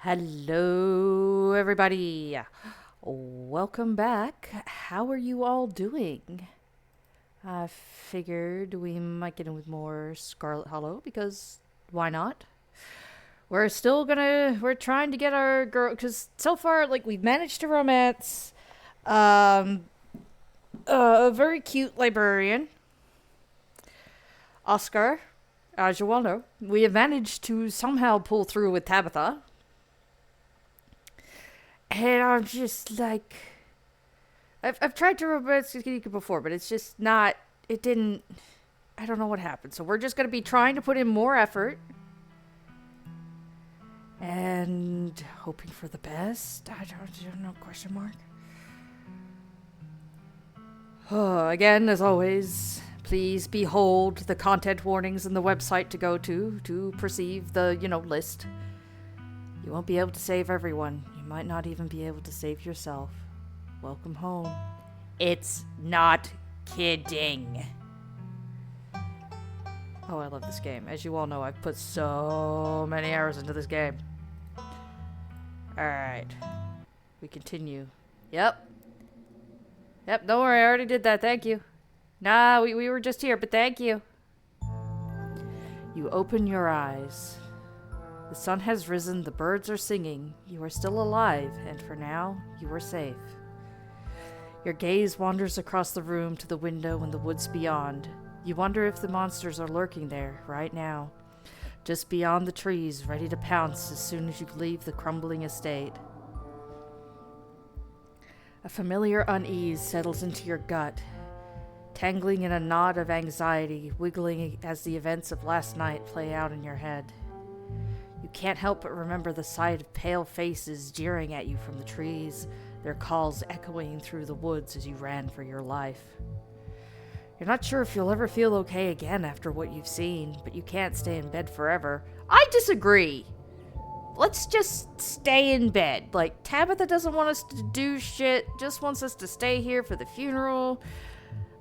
Hello, everybody. Welcome back. How are you all doing? I figured we might get in with more Scarlet Hollow because why not? We're trying to get our girl, because so far, like, we've managed to romance um, a very cute librarian, Oscar, as you well know. We have managed to somehow pull through with Tabitha. And I'm just like, I've tried to romance Kika before, but it's just not, it didn't, I don't know what happened. So we're just going to be trying to put in more effort and hoping for the best. I don't know, question mark. Again, as always, please behold the content warnings in the website to go to perceive the, list. You won't be able to save everyone. You might not even be able to save yourself. Welcome home. It's not kidding. Oh, I love this game. As you all know, I've put so many hours into this game. Alright. We continue. Yep. Yep, don't worry, I already did that, thank you. Nah, we were just here, but thank you. You open your eyes. The sun has risen, the birds are singing. You are still alive, and for now, you are safe. Your gaze wanders across the room to the window and the woods beyond. You wonder if the monsters are lurking there, right now. Just beyond the trees, ready to pounce as soon as you leave the crumbling estate. A familiar unease settles into your gut, tangling in a knot of anxiety, wiggling as the events of last night play out in your head. You can't help but remember the sight of pale faces jeering at you from the trees, their calls echoing through the woods as you ran for your life. You're not sure if you'll ever feel okay again after what you've seen, but you can't stay in bed forever. I disagree! Let's just stay in bed. Like, Tabitha doesn't want us to do shit, just wants us to stay here for the funeral.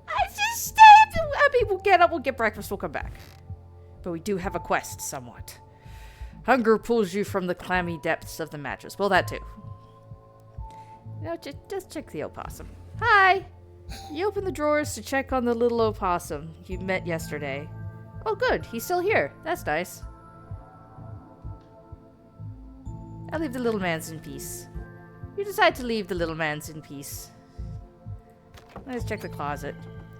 I just stay. I mean, we'll get up, we'll get breakfast, we'll come back. But we do have a quest, somewhat. Hunger pulls you from the clammy depths of the mattress. Well, that too. No, just check the opossum. Hi! You open the drawers to check on the little opossum you met yesterday. Oh, good. He's still here. That's nice. I'll leave the little man's in peace. You decide to leave the little man's in peace. Let's check the closet.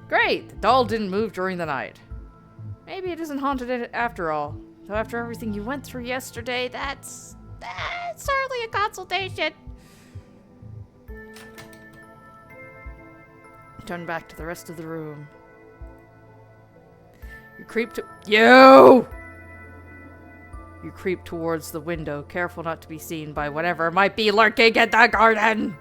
Great! The doll didn't move during the night. Maybe it isn't haunted after all. Though after everything you went through yesterday, that's hardly a consultation. Turn back to the rest of the room. You creep towards the window, careful not to be seen by whatever might be lurking in the garden.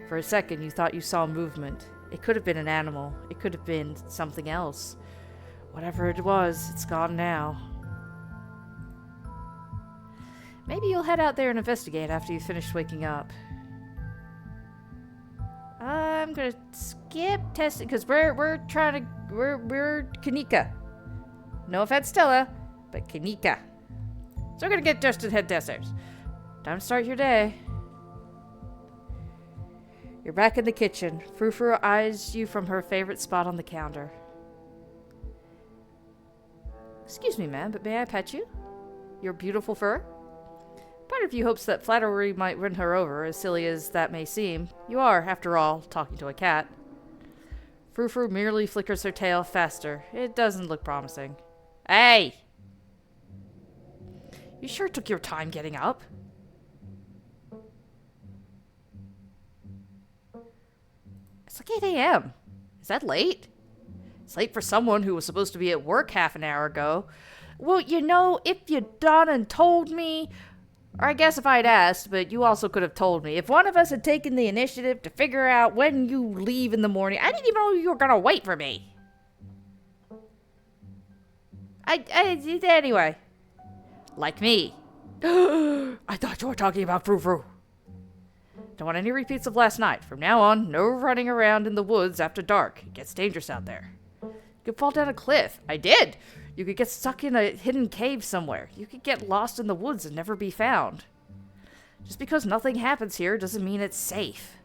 For a second, you thought you saw movement. It could have been an animal. It could have been something else. Whatever it was, it's gone now. Maybe you'll head out there and investigate after you finish waking up. I'm gonna skip testing because we're Kanika. No offense, Stella, but Kanika. So we're gonna get just to head downstairs. Time to start your day. You're back in the kitchen. Frou-Frou eyes you from her favorite spot on the counter. Excuse me, ma'am, but may I pet you? Your beautiful fur? Part of you hopes that flattery might win her over, as silly as that may seem. You are, after all, talking to a cat. Frou-Frou merely flickers her tail faster. It doesn't look promising. Hey! You sure took your time getting up? It's like 8 a.m. Is that late? It's late for someone who was supposed to be at work half an hour ago. Well, you know, if you'd done and told me... Or I guess if I'd asked, but you also could have told me. If one of us had taken the initiative to figure out when you leave in the morning, I didn't even know you were gonna wait for me. Anyway. Like me. I thought you were talking about Frou-Frou. Don't want any repeats of last night. From now on, no running around in the woods after dark. It gets dangerous out there. You could fall down a cliff. I did. You could get stuck in a hidden cave somewhere. You could get lost in the woods and never be found. Just because nothing happens here doesn't mean it's safe.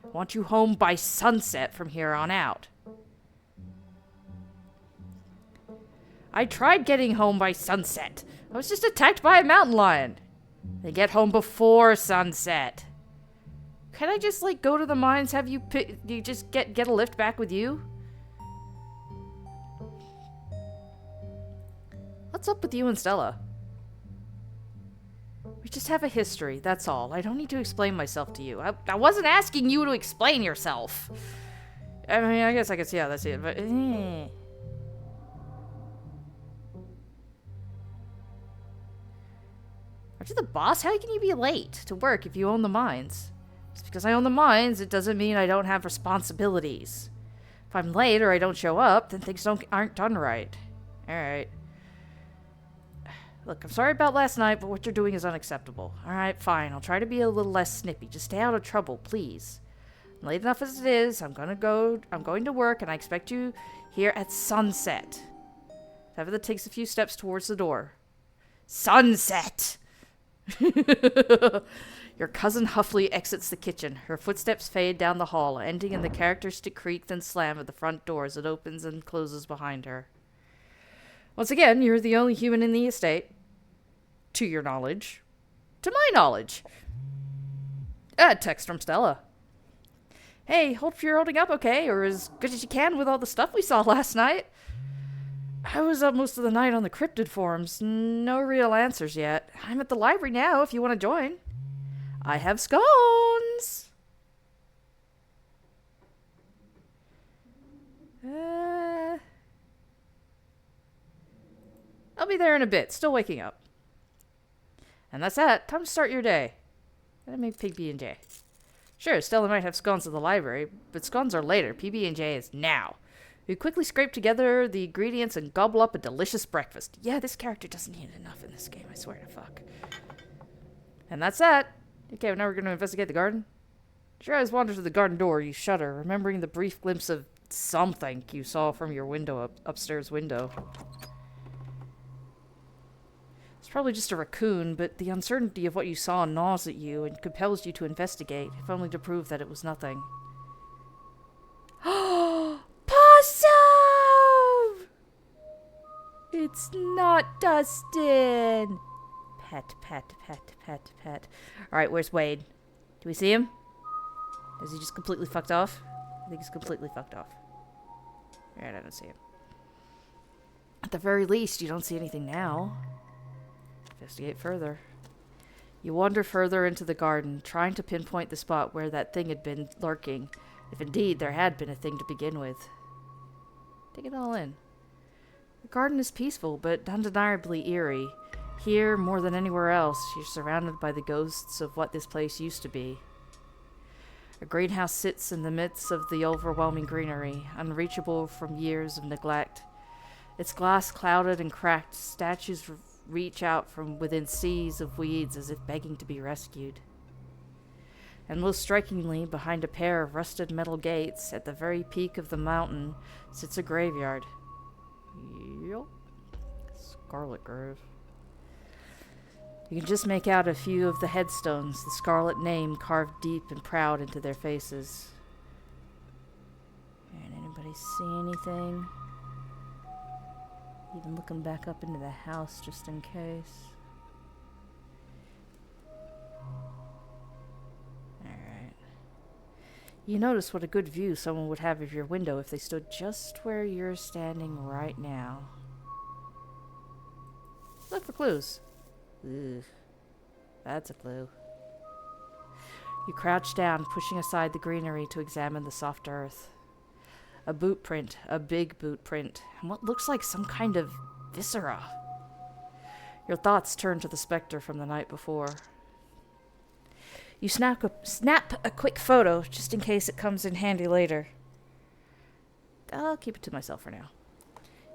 I want you home by sunset from here on out. I tried getting home by sunset. I was just attacked by a mountain lion. They get home before sunset. Can I just, like, go to the mines, have you just get a lift back with you? What's up with you and Stella? We just have a history, that's all. I don't need to explain myself to you. I wasn't asking you to explain yourself. I mean, I guess I could see how that's it, but... Aren't you the boss? How can you be late to work if you own the mines? Just because I own the mines, it doesn't mean I don't have responsibilities. If I'm late or I don't show up, then things aren't done right. Alright. Look, I'm sorry about last night, but what you're doing is unacceptable. Alright, fine. I'll try to be a little less snippy. Just stay out of trouble, please. Late enough as it is, I'm going to work, and I expect you here at sunset. Tabitha takes a few steps towards the door. Sunset! Your cousin huffily exits the kitchen. Her footsteps fade down the hall, ending in the characteristic creak and slam of the front door as it opens and closes behind her. Once again, you're the only human in the estate. To your knowledge. To my knowledge. Text from Stella. Hey, hope you're holding up okay, or as good as you can with all the stuff we saw last night. I was up most of the night on the cryptid forums. No real answers yet. I'm at the library now if you want to join. I have scones! I'll be there in a bit. Still waking up. And that's that. Time to start your day. Gotta make PB&J. Sure, Stella might have scones at the library, but scones are later. PB&J is now. We quickly scrape together the ingredients and gobble up a delicious breakfast. Yeah, this character doesn't need enough in this game, I swear to fuck. And that's that. Okay, well, now we're going to investigate the garden. Your eyes wander to the garden door. You shudder, remembering the brief glimpse of something you saw from your window upstairs window. It's probably just a raccoon, but the uncertainty of what you saw gnaws at you and compels you to investigate, if only to prove that it was nothing. Possum! It's not Dustin! Pet, pet, pet, pet, pet. Alright, where's Wade? Do we see him? Is he just completely fucked off? I think he's completely fucked off. Alright, I don't see him. At the very least, you don't see anything now. Investigate further. You wander further into the garden, trying to pinpoint the spot where that thing had been lurking, if indeed there had been a thing to begin with. Take it all in. The garden is peaceful, but undeniably eerie. Here, more than anywhere else, you're surrounded by the ghosts of what this place used to be. A greenhouse sits in the midst of the overwhelming greenery, unreachable from years of neglect. Its glass clouded and cracked, statues reach out from within seas of weeds as if begging to be rescued. And most strikingly, behind a pair of rusted metal gates, at the very peak of the mountain, sits a graveyard. Yup. Scarlet Grove. You can just make out a few of the headstones, the scarlet name carved deep and proud into their faces. And anybody see anything? Even looking back up into the house just in case. Alright. You notice what a good view someone would have of your window if they stood just where you're standing right now. Look for clues. Ugh. That's a clue. You crouch down, pushing aside the greenery to examine the soft earth. A boot print, a big boot print, and what looks like some kind of viscera. Your thoughts turn to the specter from the night before. You snap a quick photo, just in case it comes in handy later. I'll keep it to myself for now.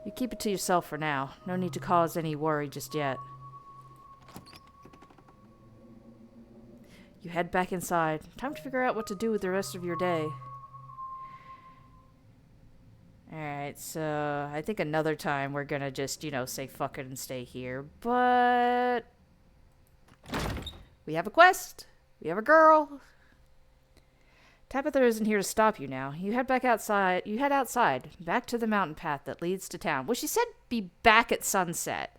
You keep it to yourself for now. No need to cause any worry just yet. You head back inside. Time to figure out what to do with the rest of your day. Alright, so I think another time we're gonna just, say fuck it and stay here. But we have a quest. We have a girl. Tabitha isn't here to stop you now. You head back outside. You head outside, back to the mountain path that leads to town. Well, she said be back at sunset.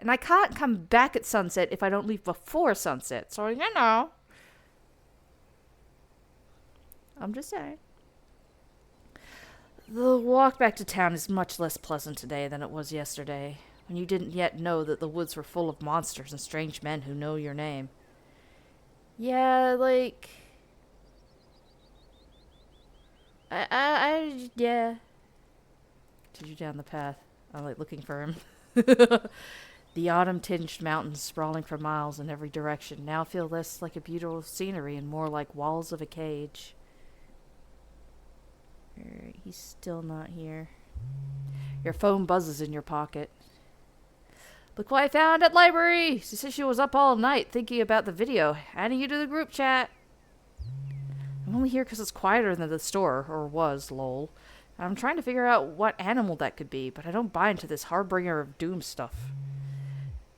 And I can't come back at sunset if I don't leave before sunset. So, I'm just saying. The walk back to town is much less pleasant today than it was yesterday, when you didn't yet know that the woods were full of monsters and strange men who know your name. Yeah, yeah. Continue down the path. I'm, looking for him. The autumn-tinged mountains sprawling for miles in every direction now feel less like a beautiful scenery and more like walls of a cage. He's still not here. Your phone buzzes in your pocket. Look what I found at library! She said she was up all night thinking about the video. Adding you to the group chat. I'm only here because it's quieter than the store, or was, lol. I'm trying to figure out what animal that could be, but I don't buy into this harbinger of doom stuff.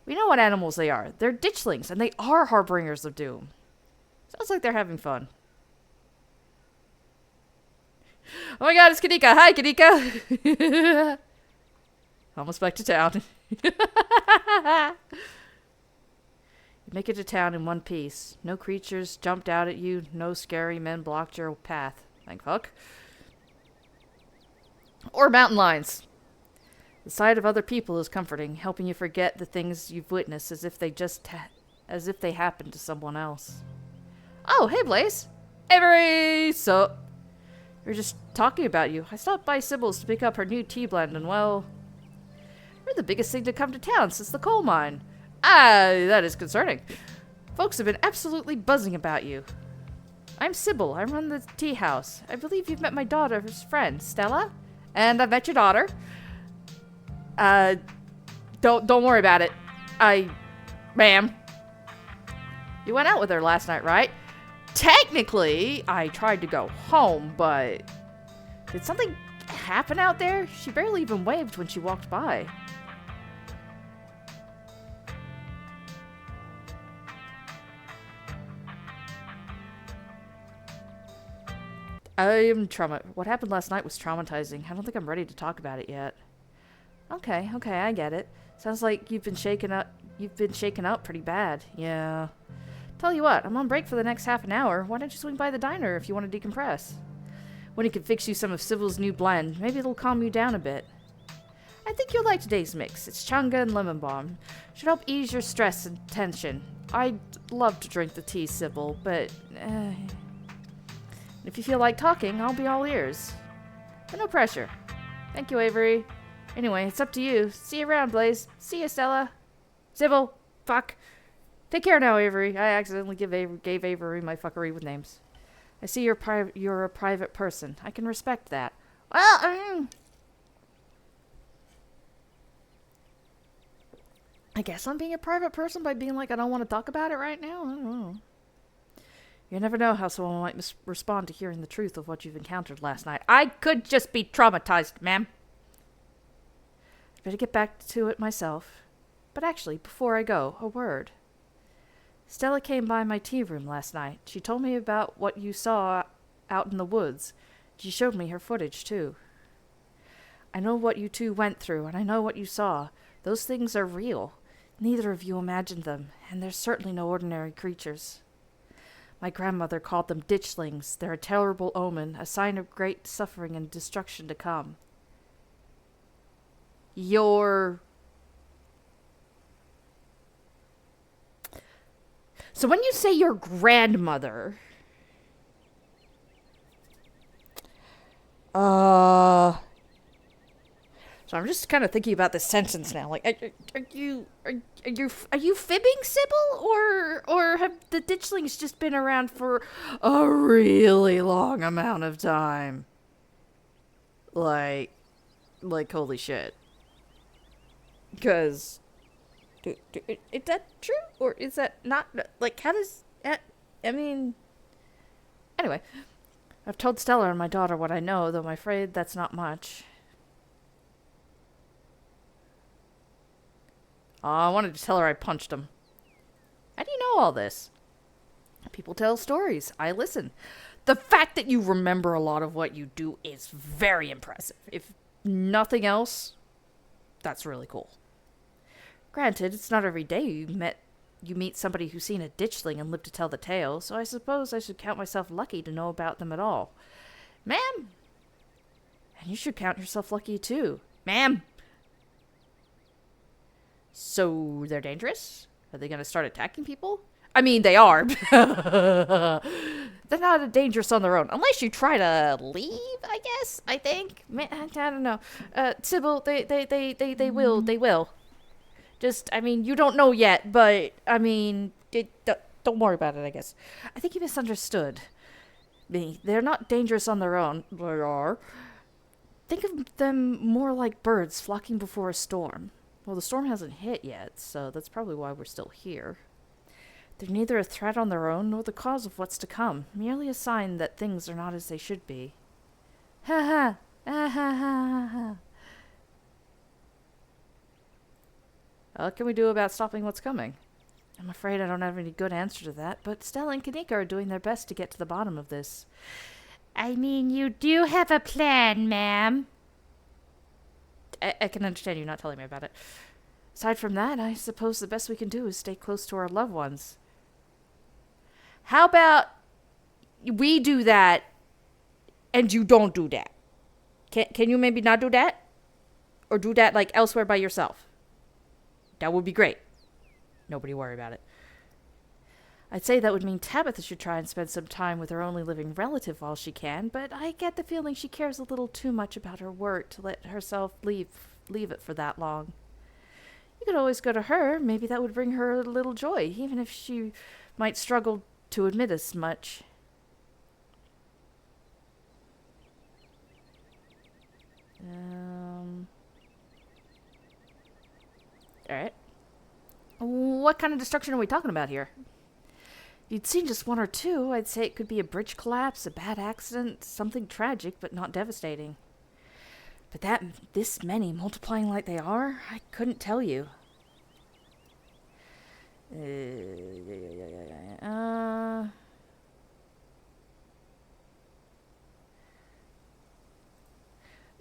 We know what animals they are. They're ditchlings, and they are harbingers of doom. Sounds like they're having fun. Oh my god, it's Kanika! Hi, Kanika! Almost back to town. You make it to town in one piece. No creatures jumped out at you. No scary men blocked your path. Thank fuck. Or mountain lions. The sight of other people is comforting, helping you forget the things you've witnessed as if they happened to someone else. Oh, hey Blaze. Avery! So, we were just talking about you. I stopped by Sybil's to pick up her new tea blend, and well, you're the biggest thing to come to town since the coal mine. Ah, that is concerning. Folks have been absolutely buzzing about you. I'm Sybil. I run the tea house. I believe you've met my daughter's friend, Stella? And I've met your daughter. Don't worry about it. Ma'am. You went out with her last night, right? Technically, I tried to go home, but did something happen out there? She barely even waved when she walked by. What happened last night was traumatizing. I don't think I'm ready to talk about it yet. Okay, I get it. Sounds like you've been shaken up pretty bad. Yeah. Tell you what, I'm on break for the next half an hour. Why don't you swing by the diner if you want to decompress? Winnie can fix you some of Sybil's new blend. Maybe it'll calm you down a bit. I think you'll like today's mix. It's chunga and lemon balm. Should help ease your stress and tension. I'd love to drink the tea, Sybil, but if you feel like talking, I'll be all ears. But no pressure. Thank you, Avery. Anyway, it's up to you. See you around, Blaze. See you, Stella. Sybil. Fuck. Take care now, Avery. I accidentally gave Avery my fuckery with names. I see you're a private person. I can respect that. Well, I guess I'm being a private person by being like, I don't want to talk about it right now. I don't know. You never know how someone might respond to hearing the truth of what you've encountered last night. I could just be traumatized, ma'am. I better get back to it myself. But actually, before I go, a word. Stella came by my tea room last night. She told me about what you saw out in the woods. She showed me her footage, too. I know what you two went through, and I know what you saw. Those things are real. Neither of you imagined them, and they're certainly no ordinary creatures. My grandmother called them ditchlings. They're a terrible omen, a sign of great suffering and destruction to come. So when you say your grandmother... So I'm just kind of thinking about this sentence now. Like, are you fibbing, Sybil, or have the ditchlings just been around for a really long amount of time? Like holy shit. Because, is that true or is that not? Like, how does that? I mean, anyway, I've told Stella and my daughter what I know, though I'm afraid that's not much. Oh, I wanted to tell her I punched him. How do you know all this? People tell stories. I listen. The fact that you remember a lot of what you do is very impressive. If nothing else, that's really cool. Granted, it's not every day you meet somebody who's seen a ditchling and lived to tell the tale, so I suppose I should count myself lucky to know about them at all. Ma'am! And you should count yourself lucky too. Ma'am! So, they're dangerous? Are they going to start attacking people? I mean, they are. They're not dangerous on their own. Unless you try to leave, I guess, I think. Man, I don't know. Sybil, they will. Just, I mean, you don't know yet, but, I mean, don't worry about it, I guess. I think you misunderstood me. They're not dangerous on their own. They are. Think of them more like birds flocking before a storm. Well, the storm hasn't hit yet, so that's probably why we're still here. They're neither a threat on their own nor the cause of what's to come, merely a sign that things are not as they should be. Ha ha! Ah ha ha ha! What can we do about stopping what's coming? I'm afraid I don't have any good answer to that, but Stella and Kanika are doing their best to get to the bottom of this. I mean, you do have a plan, ma'am. I can understand you not telling me about it. Aside from that, I suppose the best we can do is stay close to our loved ones. How about we do that and you don't do that? Can you maybe not do that? Or do that like elsewhere by yourself? That would be great. Nobody worry about it. I'd say that would mean Tabitha should try and spend some time with her only living relative while she can, but I get the feeling she cares a little too much about her work to let herself leave it for that long. You could always go to her. Maybe that would bring her a little joy, even if she might struggle to admit as much. Alright. What kind of destruction are we talking about here? You'd seen just one or two. I'd say it could be a bridge collapse, a bad accident, something tragic but not devastating. But this many, multiplying like they are, I couldn't tell you.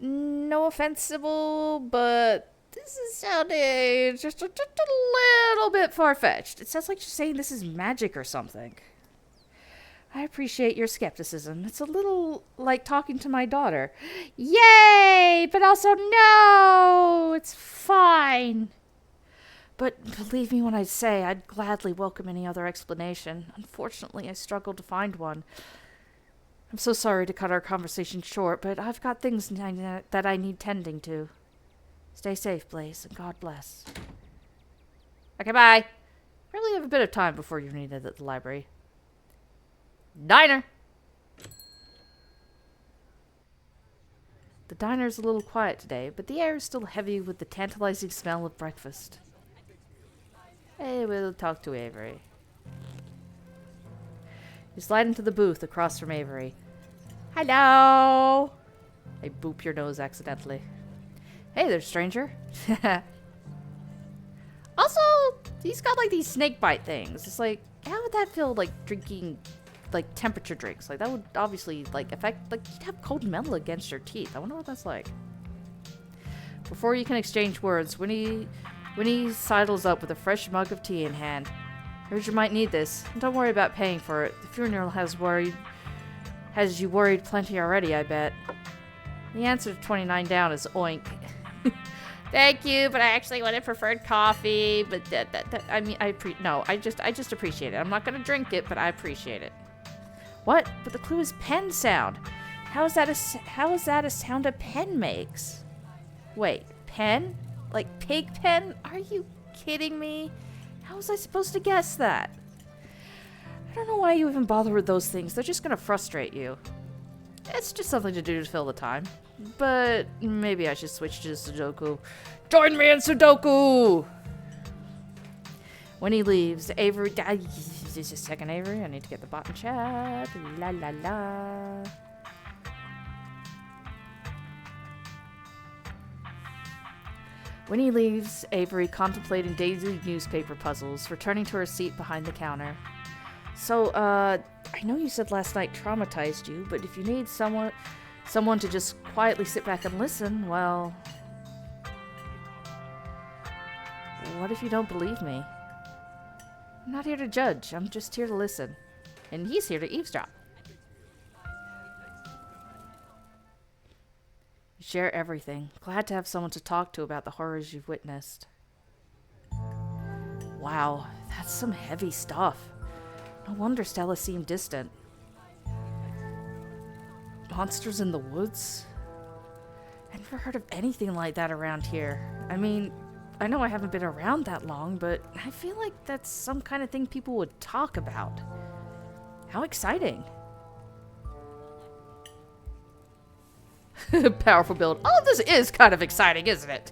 No offensible, but this is sounding just a little bit far-fetched. It sounds like you're saying this is magic or something. I appreciate your skepticism. It's a little like talking to my daughter. Yay! But also no! It's fine. But believe me when I say I'd gladly welcome any other explanation. Unfortunately, I struggled to find one. I'm so sorry to cut our conversation short, but I've got things that I need tending to. Stay safe, Blaze, and God bless. Okay, bye. Probably have a bit of time before you're needed at the library. Diner! The diner's a little quiet today, but the air is still heavy with the tantalizing smell of breakfast. Hey, we'll talk to Avery. You slide into the booth across from Avery. Hello! I boop your nose accidentally. Hey there, stranger. Also, he's got like these snake bite things. It's like, how would that feel like drinking like temperature drinks? Like that would obviously like affect, like you'd have cold metal against your teeth. I wonder what that's like. Before you can exchange words, Winnie sidles up with a fresh mug of tea in hand. Heard you might need this. Don't worry about paying for it. The funeral has you worried plenty already, I bet. The answer to 29 down is oink. Thank you, but I actually would have preferred coffee. But I mean, I just appreciate it. I'm not gonna drink it, but I appreciate it. What? But the clue is pen sound. How is that a sound a pen makes? Wait, pen? Like pig pen? Are you kidding me? How was I supposed to guess that? I don't know why you even bother with those things. They're just gonna frustrate you. It's just something to do to fill the time. But maybe I should switch to Sudoku. Join me in Sudoku! When he leaves, Avery... Just a second, Avery. I need to get the bot in chat. La la la. When he leaves, Avery contemplating daily newspaper puzzles, returning to her seat behind the counter. So, I know you said last night traumatized you, but if you need someone to just quietly sit back and listen, well... What if you don't believe me? I'm not here to judge, I'm just here to listen. And he's here to eavesdrop. You share everything. Glad to have someone to talk to about the horrors you've witnessed. Wow, that's some heavy stuff. No wonder Stella seemed distant. Monsters in the woods? I've never heard of anything like that around here. I mean, I know I haven't been around that long, but I feel like that's some kind of thing people would talk about. How exciting. Powerful build. All of this is kind of exciting, isn't it?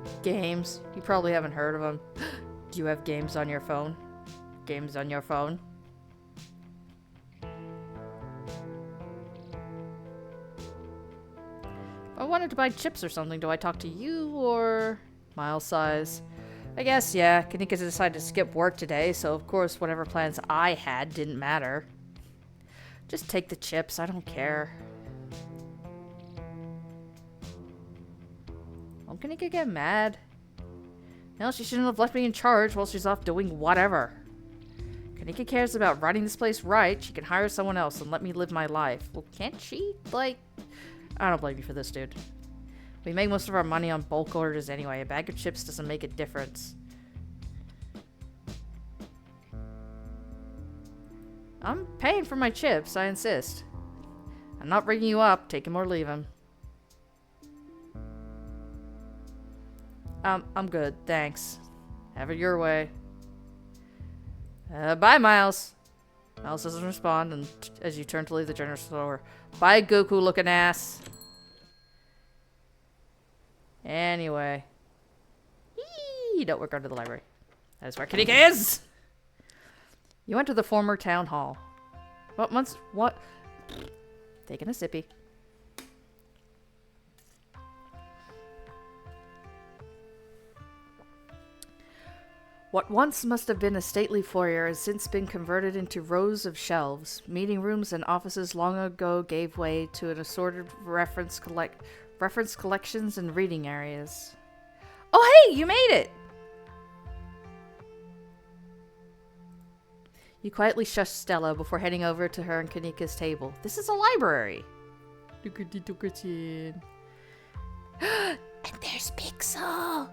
Games. You probably haven't heard of them. Do you have games on your phone? Games on your phone? If I wanted to buy chips or something, do I talk to you or Miles Size? I guess, yeah. Kanika decided to skip work today, so of course whatever plans I had didn't matter. Just take the chips, I don't care. Won't Kanika get mad? No, she shouldn't have left me in charge while she's off doing whatever. Kanika cares about running this place right. She can hire someone else and let me live my life. Well, can't she? Like, I don't blame you for this, dude. We make most of our money on bulk orders anyway. A bag of chips doesn't make a difference. I'm paying for my chips, I insist. I'm not ringing you up. Take him or leave him. I'm good, thanks. Have it your way. Bye, Miles. Miles doesn't respond, and as you turn to leave the general store, bye, Goku-looking ass. Anyway. Eee, don't regard to the library. That is where Kanika is! You went to the former town hall. What? Taking a sippy. What once must have been a stately foyer has since been converted into rows of shelves. Meeting rooms and offices long ago gave way to an assorted reference collections and reading areas. Oh, hey! You made it! You quietly shush Stella before heading over to her and Kanika's table. This is a library. And there's Pixel.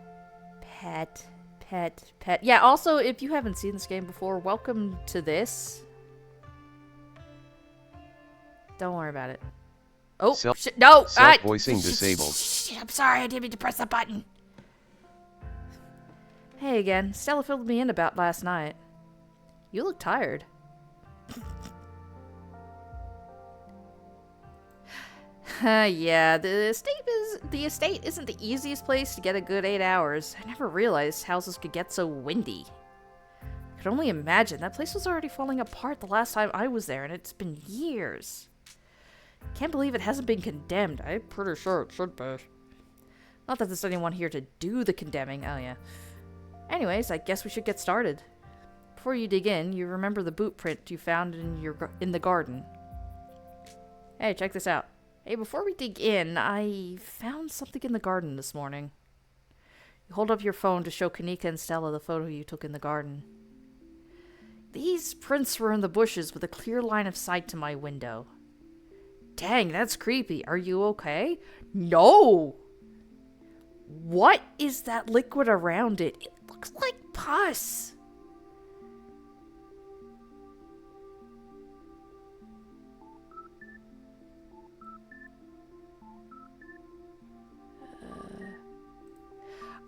Pet. Yeah, also, if you haven't seen this game before, welcome to this. Don't worry about it. Oh, shit, no! Self-voicing disabled. Shit, I'm sorry, I didn't mean to press the button. Hey again. Stella filled me in about last night. You look tired. Yeah, the estate isn't the easiest place to get a good 8 hours. I never realized houses could get so windy. I could only imagine. That place was already falling apart the last time I was there, and it's been years. Can't believe it hasn't been condemned. I'm pretty sure it should be. Not that there's anyone here to do the condemning. Oh, yeah. Anyways, I guess we should get started. Before you dig in, you remember the boot print you found in the garden. Hey, check this out. Hey, before we dig in, I found something in the garden this morning. You hold up your phone to show Kanika and Stella the photo you took in the garden. These prints were in the bushes with a clear line of sight to my window. Dang, that's creepy. Are you okay? No! What is that liquid around it? It looks like pus.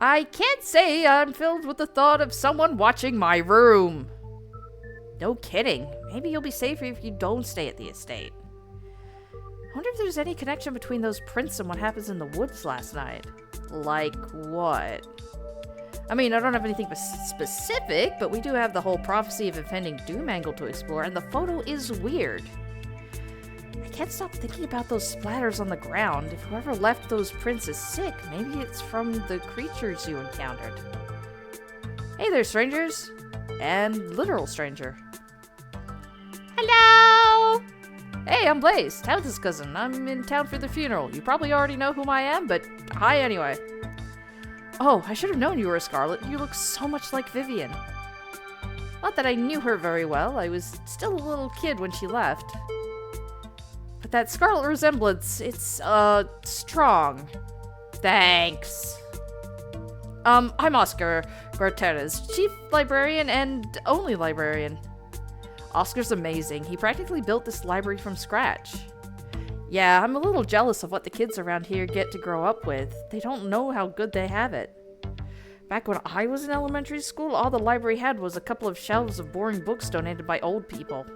I can't say I'm filled with the thought of someone watching my room. No kidding. Maybe you'll be safer if you don't stay at the estate. I wonder if there's any connection between those prints and what happens in the woods last night. Like what? I mean, I don't have anything specific, but we do have the whole prophecy of impending doom angle to explore, and the photo is weird. I can't stop thinking about those splatters on the ground. If whoever left those prints is sick, maybe it's from the creatures you encountered. Hey there, strangers. And literal stranger. Hello! Hey, I'm Blaze, Towns's cousin. I'm in town for the funeral. You probably already know whom I am, but hi anyway. Oh, I should have known you were a Scarlet. You look so much like Vivian. Not that I knew her very well. I was still a little kid when she left. But that Scarlet resemblance, it's, strong. Thanks. I'm Oscar Guterres, Chief Librarian and only librarian. Oscar's amazing. He practically built this library from scratch. Yeah, I'm a little jealous of what the kids around here get to grow up with. They don't know how good they have it. Back when I was in elementary school, all the library had was a couple of shelves of boring books donated by old people.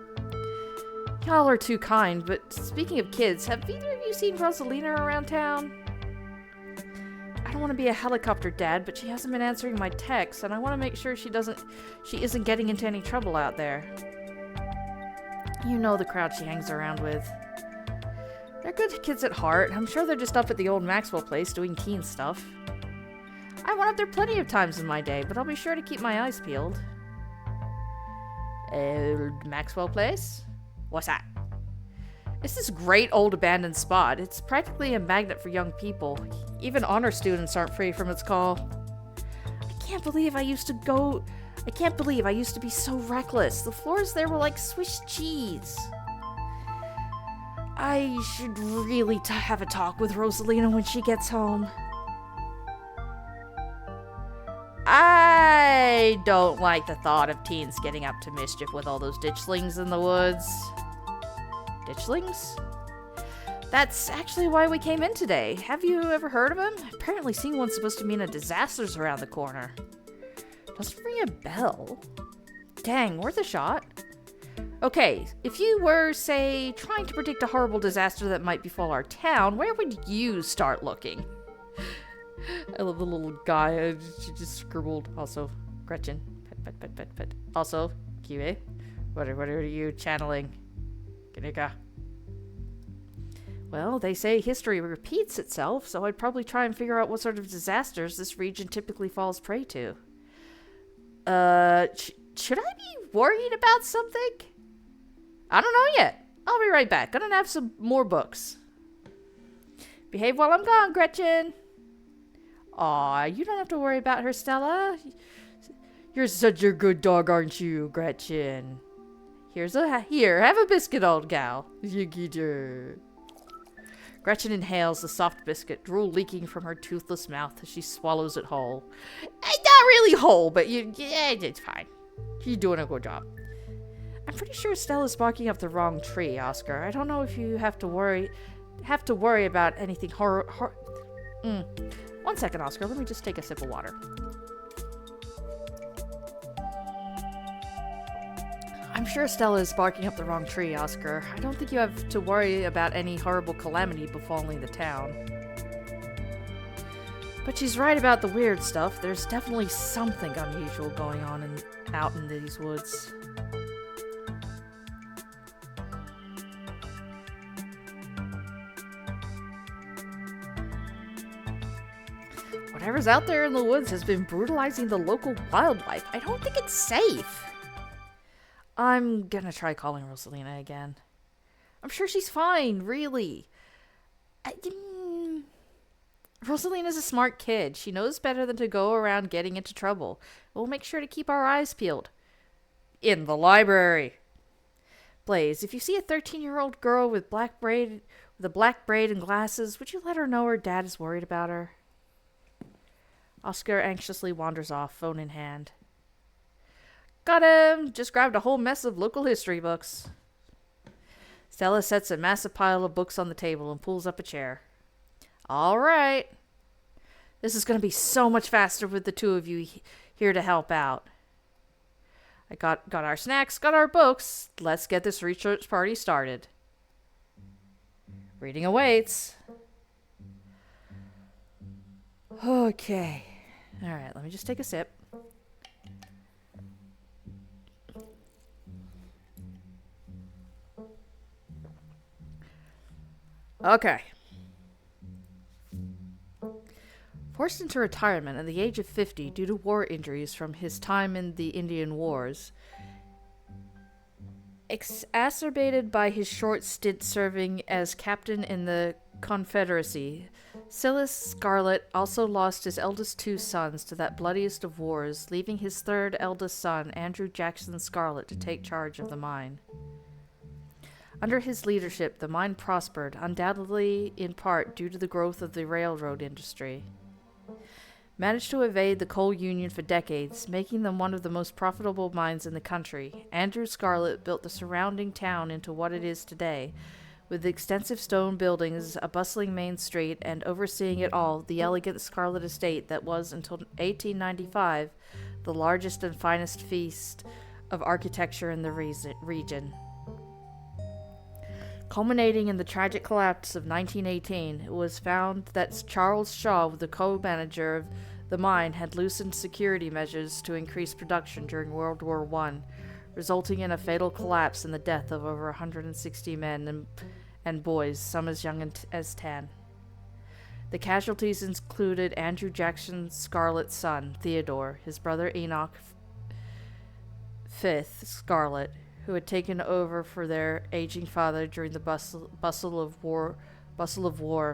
Y'all are too kind, but speaking of kids, have either of you seen Rosalina around town? I don't want to be a helicopter dad, but she hasn't been answering my texts, and I want to make sure she isn't getting into any trouble out there. You know the crowd she hangs around with. They're good kids at heart. I'm sure they're just up at the old Maxwell place doing teen stuff. I went up there plenty of times in my day, but I'll be sure to keep my eyes peeled. Old Maxwell place? What's that? It's this great old abandoned spot. It's practically a magnet for young people. Even honor students aren't free from its call. I can't believe I used to be so reckless. The floors there were like Swiss cheese. I should really have a talk with Rosalina when she gets home. I don't like the thought of teens getting up to mischief with all those ditchlings in the woods. Ditchlings? That's actually why we came in today. Have you ever heard of them? Apparently seeing one's supposed to mean a disaster's around the corner. Doesn't ring a bell. Dang, worth a shot. Okay, if you were, say, trying to predict a horrible disaster that might befall our town, where would you start looking? I love the little guy. She just scribbled. Also, Gretchen. Pet. Also, QA. What are you channeling? Ginika. Well, they say history repeats itself, so I'd probably try and figure out what sort of disasters this region typically falls prey to. Should I be worried about something? I don't know yet. I'll be right back. Gonna have some more books. Behave while I'm gone, Gretchen. Aw, you don't have to worry about her, Stella. You're such a good dog, aren't you, Gretchen? Here, have a biscuit, old gal. Gretchen inhales the soft biscuit, drool leaking from her toothless mouth as she swallows it whole. Not really whole, but it's fine. You're doing a good job. I'm pretty sure Stella's barking up the wrong tree, Oscar. I don't know if you have to worry about anything One second, Oscar. Let me just take a sip of water. I'm sure Stella is barking up the wrong tree, Oscar. I don't think you have to worry about any horrible calamity befalling the town. But she's right about the weird stuff. There's definitely something unusual going on out in these woods. Whatever's out there in the woods has been brutalizing the local wildlife. I don't think it's safe. I'm gonna try calling Rosalina again. I'm sure she's fine, really. Rosalina's a smart kid. She knows better than to go around getting into trouble. We'll make sure to keep our eyes peeled. In the library. Blaze, if you see a 13-year-old girl with a black braid and glasses, would you let her know her dad is worried about her? Oscar anxiously wanders off, phone in hand. Got him! Just grabbed a whole mess of local history books. Stella sets a massive pile of books on the table and pulls up a chair. All right. This is going to be so much faster with the two of you here to help out. I got our snacks, got our books. Let's get this research party started. Reading awaits. Okay. All right, let me just take a sip. Okay. Forced into retirement at the age of 50 due to war injuries from his time in the Indian Wars, exacerbated by his short stint serving as captain in the Confederacy, Silas Scarlett also lost his eldest two sons to that bloodiest of wars, leaving his third eldest son, Andrew Jackson Scarlett, to take charge of the mine. Under his leadership, the mine prospered, undoubtedly in part due to the growth of the railroad industry. Managed to evade the coal union for decades, making them one of the most profitable mines in the country, Andrew Scarlett built the surrounding town into what it is today, with extensive stone buildings, a bustling main street, and overseeing it all, the elegant Scarlett estate that was, until 1895, the largest and finest feast of architecture in the region. Culminating in the tragic collapse of 1918, it was found that Charles Shaw, the co-manager of the mine, had loosened security measures to increase production during World War I, resulting in a fatal collapse and the death of over 160 men and boys, some as young as 10. The casualties included Andrew Jackson Scarlett's son, Theodore, his brother Enoch Fifth Scarlett, who had taken over for their aging father during the bustle of war,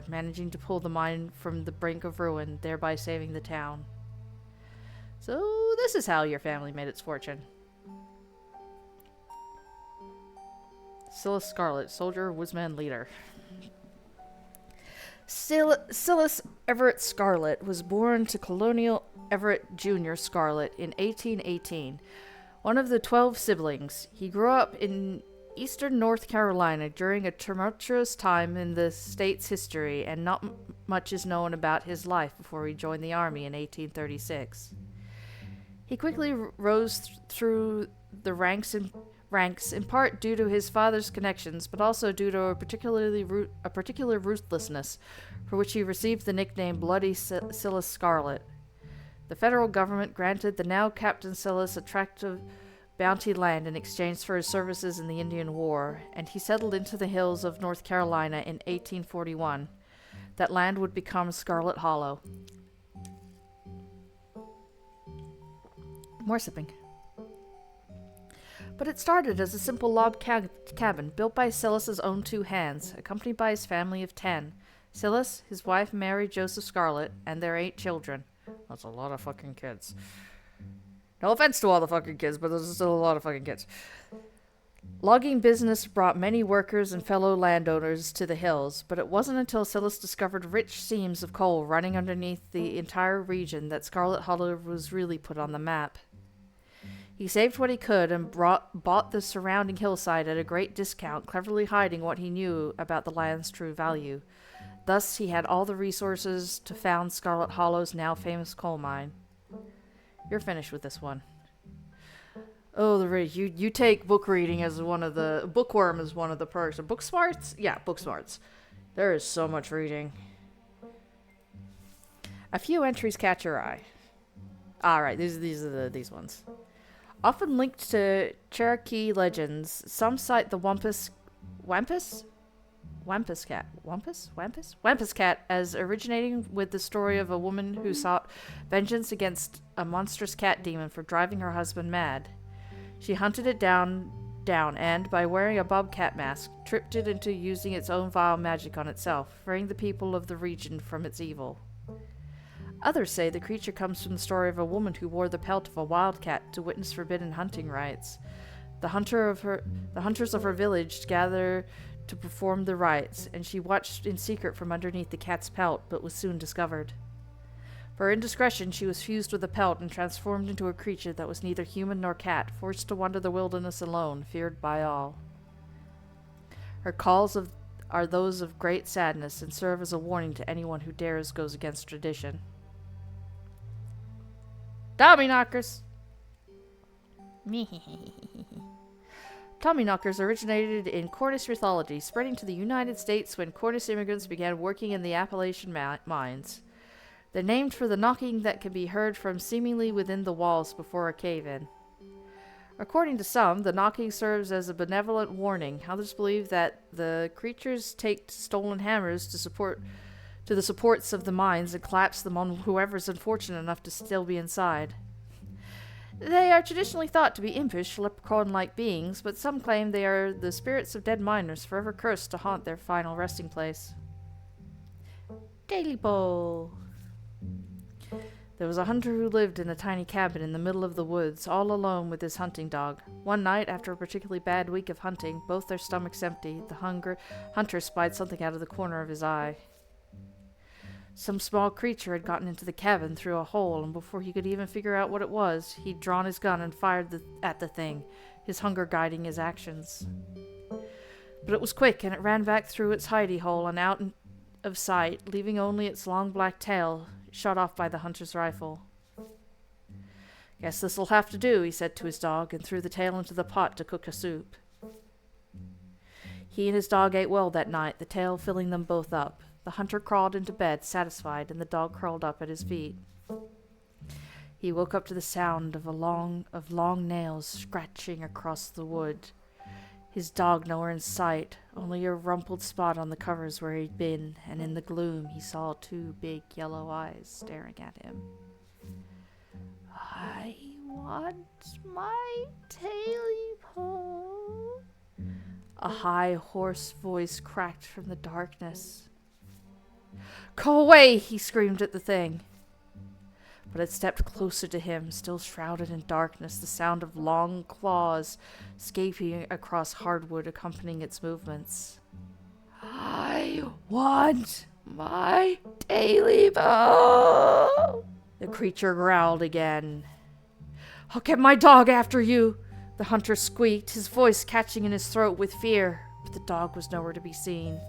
managing to pull the mine from the brink of ruin, thereby saving the town. So this is how your family made its fortune. Silas Scarlett, soldier, woodsman, leader. Silas Everett Scarlett was born to Colonel Everett Jr. Scarlett in 1818. One of the 12 siblings, he grew up in eastern North Carolina during a tumultuous time in the state's history, and not much is known about his life before he joined the Army in 1836. He quickly rose through the ranks in part due to his father's connections, but also due to a particular ruthlessness, for which he received the nickname Bloody Silas Scarlett. The federal government granted the now Captain Silas a tract of bounty land in exchange for his services in the Indian War, and he settled into the hills of North Carolina in 1841. That land would become Scarlet Hollow. More sipping. But it started as a simple log cabin built by Silas's own 2 hands, accompanied by his family of 10. Silas, his wife Mary Joseph Scarlett, and their 8 children. That's a lot of fucking kids. No offense to all the fucking kids, but there's still a lot of fucking kids. Logging business brought many workers and fellow landowners to the hills, but it wasn't until Silas discovered rich seams of coal running underneath the entire region that Scarlet Hollow was really put on the map. He saved what he could and bought the surrounding hillside at a great discount, cleverly hiding what he knew about the land's true value. Thus, he had all the resources to found Scarlet Hollow's now famous coal mine. You're finished with this one. Oh, you take book reading as one of the... Bookworm is one of the perks. Or book smarts? Yeah, book smarts. There is so much reading. A few entries catch your eye. Alright, these are these ones. Often linked to Cherokee legends, some cite the Wampus cat as originating with the story of a woman who sought vengeance against a monstrous cat demon for driving her husband mad. She hunted it down and, by wearing a bobcat mask, tricked it into using its own vile magic on itself, freeing the people of the region from its evil. Others say the creature comes from the story of a woman who wore the pelt of a wildcat to witness forbidden hunting rites. The hunters of her village gather to perform the rites, and she watched in secret from underneath the cat's pelt, but was soon discovered. For her indiscretion, she was fused with the pelt and transformed into a creature that was neither human nor cat, forced to wander the wilderness alone, feared by all. Her calls are those of great sadness and serve as a warning to anyone who dares goes against tradition. Tommyknockers! Tommyknockers originated in Cornish mythology, spreading to the United States when Cornish immigrants began working in the Appalachian mines. They're named for the knocking that can be heard from seemingly within the walls before a cave-in. According to some, the knocking serves as a benevolent warning. Others believe that the creatures take stolen hammers to the supports of the mines and collapse them on whoever's unfortunate enough to still be inside. They are traditionally thought to be impish, leprechaun-like beings, but some claim they are the spirits of dead miners forever cursed to haunt their final resting place. Daily Bowl. There was a hunter who lived in a tiny cabin in the middle of the woods, all alone with his hunting dog. One night, after a particularly bad week of hunting, both their stomachs empty, the hunter spied something out of the corner of his eye. Some small creature had gotten into the cabin through a hole, and before he could even figure out what it was, he'd drawn his gun and fired at the thing, his hunger guiding his actions. But it was quick, and it ran back through its hidey hole and out of sight, leaving only its long black tail shot off by the hunter's rifle. "Guess this'll have to do," he said to his dog, and threw the tail into the pot to cook a soup. He and his dog ate well that night, the tail filling them both up. The hunter crawled into bed, satisfied, and the dog curled up at his feet. He woke up to the sound of long nails scratching across the wood. His dog nowhere in sight, only a rumpled spot on the covers where he'd been, and in the gloom he saw 2 big yellow eyes staring at him. I want my Taily-po. A high, hoarse voice cracked from the darkness. Go away, he screamed at the thing. But it stepped closer to him, still shrouded in darkness, the sound of long claws scaping across hardwood accompanying its movements. I want my Taily-po. The creature growled again. I'll get my dog after you, the hunter squeaked, his voice catching in his throat with fear, but the dog was nowhere to be seen.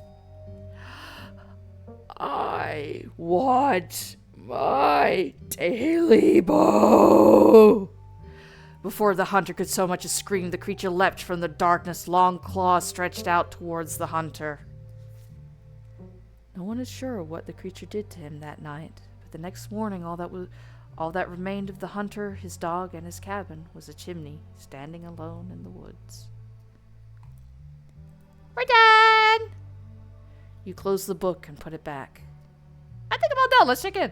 I want my Taily-po. Before the hunter could so much as scream, the creature leapt from the darkness, long claws stretched out towards the hunter. No one is sure what the creature did to him that night, but the next morning all that remained of the hunter, his dog, and his cabin was a chimney standing alone in the woods. We're done! You close the book and put it back. I think I'm all done. Let's check in.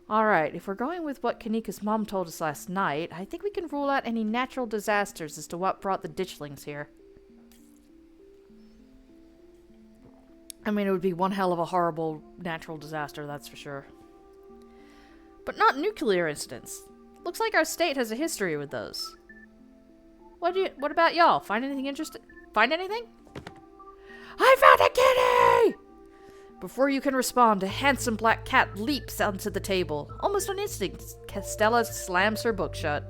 Alright, if we're going with what Kanika's mom told us last night, I think we can rule out any natural disasters as to what brought the ditchlings here. I mean, it would be one hell of a horrible natural disaster, that's for sure. But not nuclear incidents. Looks like our state has a history with those. What about y'all? Find anything interesting? Find anything? I found a kitty! Before you can respond, a handsome black cat leaps onto the table. Almost on instinct, Stella slams her book shut.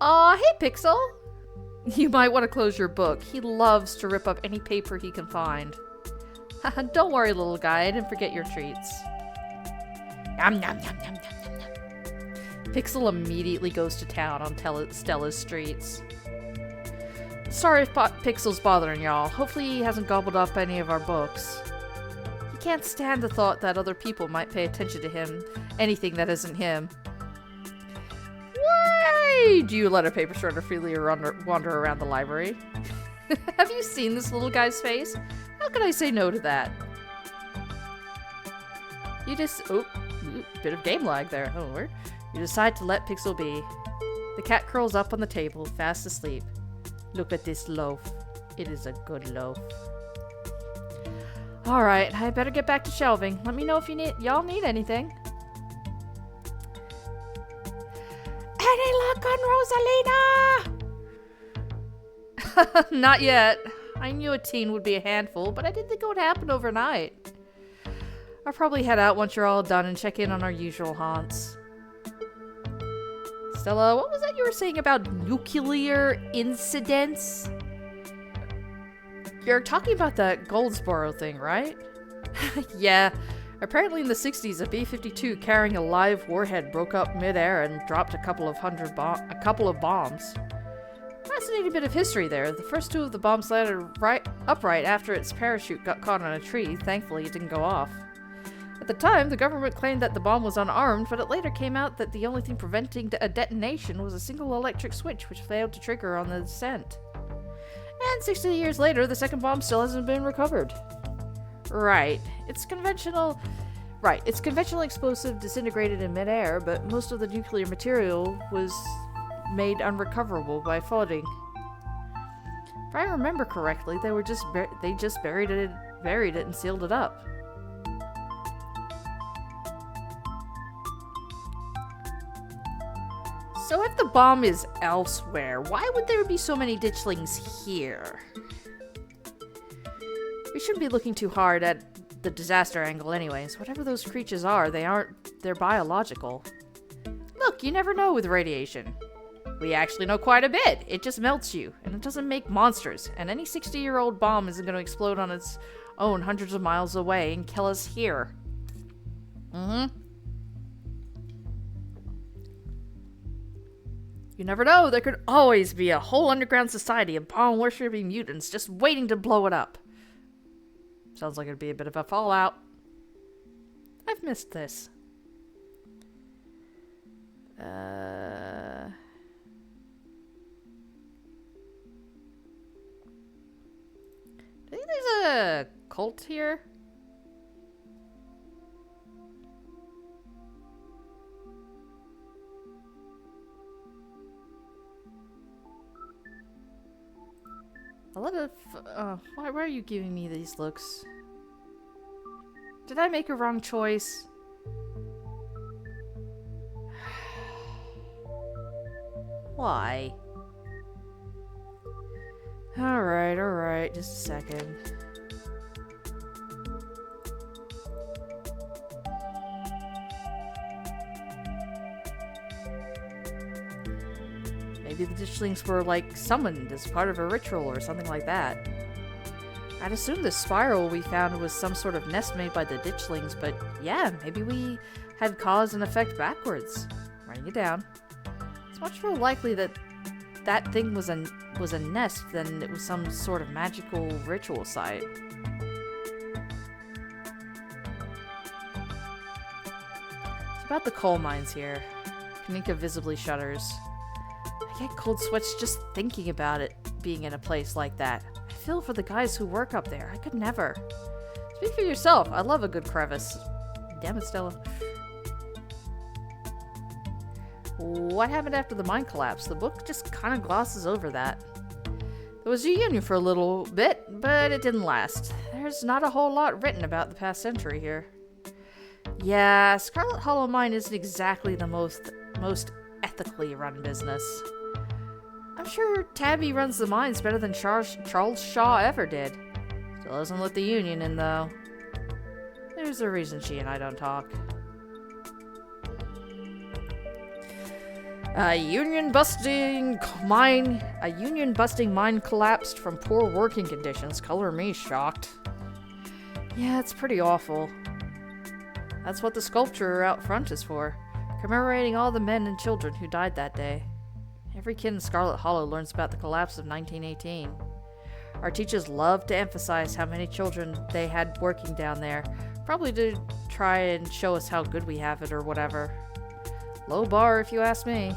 Aw, hey Pixel! You might want to close your book. He loves to rip up any paper he can find. Don't worry, little guy, I didn't forget your treats. Yum, yum, yum, yum, yum, yum, yum. Pixel immediately goes to town on Stella's streets. Sorry if Pixel's bothering y'all. Hopefully he hasn't gobbled up any of our books. He can't stand the thought that other people might pay attention to him, anything that isn't him. Why do you let a paper shredder freely wander around the library? Have you seen this little guy's face? How could I say no to that? You just... Oh, bit of game lag there. Oh, word. You decide to let Pixel be. The cat curls up on the table, fast asleep. Look at this loaf. It is a good loaf. Alright, I better get back to shelving. Let me know if y'all need anything. Any luck on Rosalina? Not yet. I knew a teen would be a handful, but I didn't think it would happen overnight. I'll probably head out once you're all done and check in on our usual haunts. Stella, what was that you were saying about nuclear incidents? You're talking about that Goldsboro thing, right? Yeah. Apparently in the 60s, a B-52 carrying a live warhead broke up midair and dropped a couple of bombs. Fascinating bit of history there. The first 2 of the bombs landed upright after its parachute got caught on a tree. Thankfully, it didn't go off. At the time, the government claimed that the bomb was unarmed, but it later came out that the only thing preventing a detonation was a single electric switch which failed to trigger on the descent. And 60 years later, the second bomb still hasn't been recovered. Right. It's conventional explosive disintegrated in midair, but most of the nuclear material was made unrecoverable by flooding. If I remember correctly, they just buried it and sealed it up. So if the bomb is elsewhere, why would there be so many ditchlings here? We shouldn't be looking too hard at the disaster angle anyways. Whatever those creatures are, they're biological. Look, you never know with radiation. We actually know quite a bit. It just melts you, and it doesn't make monsters. And any 60-year-old bomb isn't going to explode on its own hundreds of miles away and kill us here. Mm-hmm. You never know, there could always be a whole underground society of palm-worshipping mutants just waiting to blow it up. Sounds like it'd be a bit of a fallout. I've missed this. Do you think there's a cult here? A lot of... why are you giving me these looks? Did I make a wrong choice? Why? Alright, just a second. Maybe the ditchlings were, like, summoned as part of a ritual or something like that. I'd assume the spiral we found was some sort of nest made by the ditchlings, but yeah, maybe we had cause and effect backwards. Writing it down. It's much more likely that that thing was a nest than it was some sort of magical ritual site. It's about the coal mines here. Kanika visibly shudders. I get cold sweats just thinking about it being in a place like that. I feel for the guys who work up there. I could never. Speak for yourself. I love a good crevice. Damn it, Stella. What happened after the mine collapse? The book just kind of glosses over that. There was a union for a little bit, but it didn't last. There's not a whole lot written about the past century here. Yeah, Scarlet Hollow Mine isn't exactly the most ethically run business. I'm sure Tabby runs the mines better than Charles Shaw ever did. Still doesn't let the union in, though. There's a reason she and I don't talk. A union-busting mine collapsed from poor working conditions. Color me shocked. Yeah, it's pretty awful. That's what the sculpture out front is for, commemorating all the men and children who died that day. Every kid in Scarlet Hollow learns about the collapse of 1918. Our teachers love to emphasize how many children they had working down there, probably to try and show us how good we have it or whatever. Low bar, if you ask me.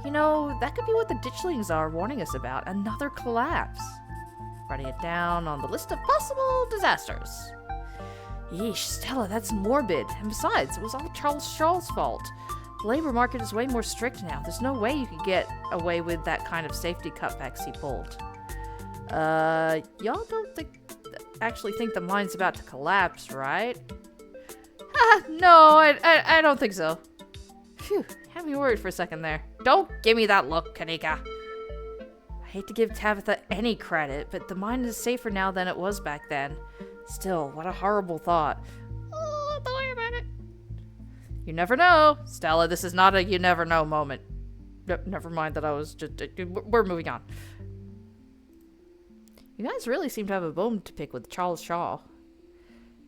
You know, that could be what the ditchlings are warning us about. Another collapse. Writing it down on the list of possible disasters. Yeesh, Stella, that's morbid. And besides, it was all Charles Shaw's fault. The labor market is way more strict now. There's no way you could get away with that kind of safety cutbacks he pulled. Y'all don't actually think the mine's about to collapse, right? No, I don't think so. Phew, had me worried for a second there. Don't give me that look, Kanika. I hate to give Tabitha any credit, but the mine is safer now than it was back then. Still, what a horrible thought. Oh, don't worry about it. You never know. Stella, this is not a you never know moment. Never mind that I was just... we're moving on. You guys really seem to have a bone to pick with Charles Shaw.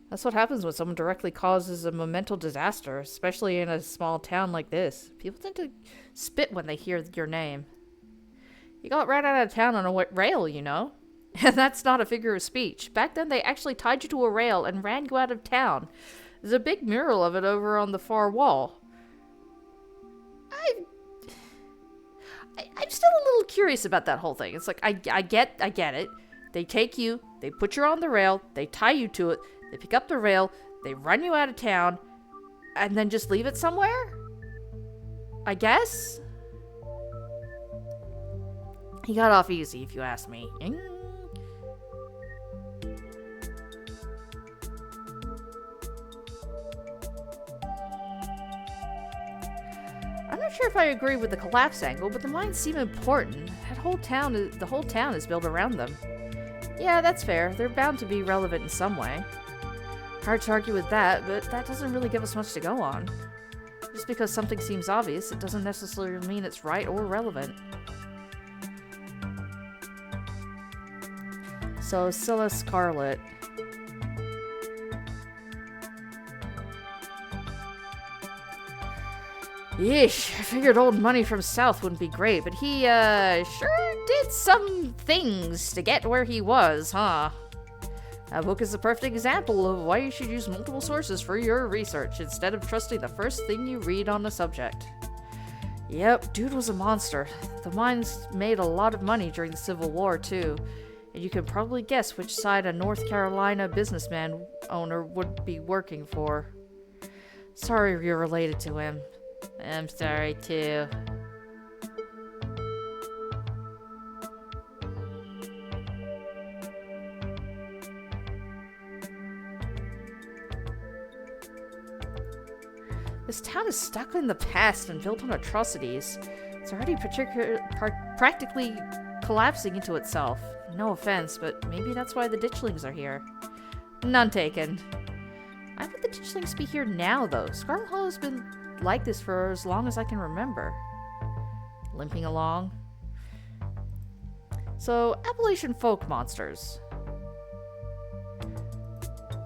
That's what happens when someone directly causes a monumental disaster, especially in a small town like this. People tend to spit when they hear your name. You got ran out of town on a rail, you know? And that's not a figure of speech. Back then, they actually tied you to a rail and ran you out of town. There's a big mural of it over on the far wall. I'm still a little curious about that whole thing. It's like, I get it. They take you, they put you on the rail, they tie you to it, they pick up the rail, they run you out of town, and then just leave it somewhere? I guess? He got off easy, if you ask me. I'm not sure if I agree with the collapse angle, but the mines seem important. The whole town is built around them. Yeah, that's fair. They're bound to be relevant in some way. Hard to argue with that, but that doesn't really give us much to go on. Just because something seems obvious, it doesn't necessarily mean it's right or relevant. So, Scylla Scarlet. Yeesh, I figured old money from South wouldn't be great, but he, sure did some things to get where he was, huh? That book is a perfect example of why you should use multiple sources for your research instead of trusting the first thing you read on the subject. Yep, dude was a monster. The mines made a lot of money during the Civil War, too. And you can probably guess which side a North Carolina businessman owner would be working for. Sorry you're related to him. I'm sorry, too. This town is stuck in the past and built on atrocities. It's already practically collapsing into itself. No offense, but maybe that's why the ditchlings are here. None taken. Why would the ditchlings be here now, though? Scarlet Hollow's been like this for as long as I can remember. Limping along. So, Appalachian folk monsters.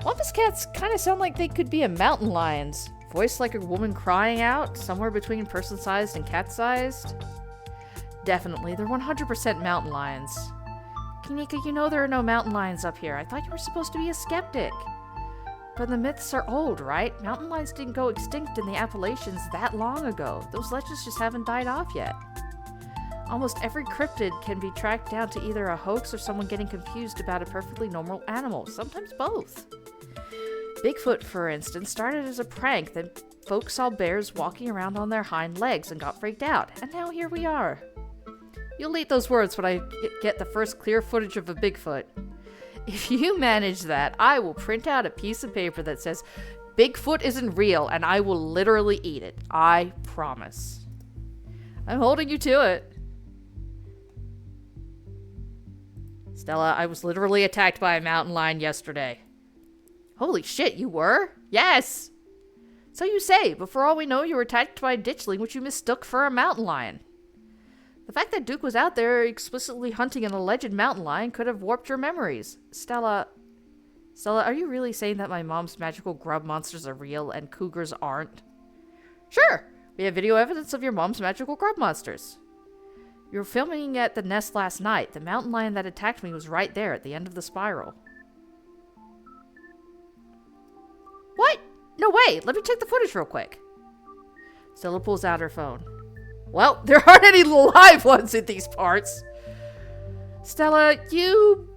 Wampus cats kind of sound like they could be a mountain lions. Voiced like a woman crying out, somewhere between person-sized and cat-sized. Definitely, they're 100% mountain lions. Kinika, you know there are no mountain lions up here. I thought you were supposed to be a skeptic. But the myths are old, right? Mountain lions didn't go extinct in the Appalachians that long ago. Those legends just haven't died off yet. Almost every cryptid can be tracked down to either a hoax or someone getting confused about a perfectly normal animal, sometimes both. Bigfoot, for instance, started as a prank that folks saw bears walking around on their hind legs and got freaked out, and now here we are. You'll eat those words when I get the first clear footage of a Bigfoot. If you manage that, I will print out a piece of paper that says, Bigfoot isn't real, and I will literally eat it. I promise. I'm holding you to it. Stella, I was literally attacked by a mountain lion yesterday. Holy shit, you were? Yes! So you say, but for all we know, you were attacked by a ditchling which you mistook for a mountain lion. The fact that Duke was out there explicitly hunting an alleged mountain lion could have warped your memories. Stella, are you really saying that my mom's magical grub monsters are real and cougars aren't? Sure! We have video evidence of your mom's magical grub monsters. You were filming at the nest last night. The mountain lion that attacked me was right there at the end of the spiral. What? No way! Let me check the footage real quick. Stella pulls out her phone. Well, there aren't any live ones in these parts. Stella, you...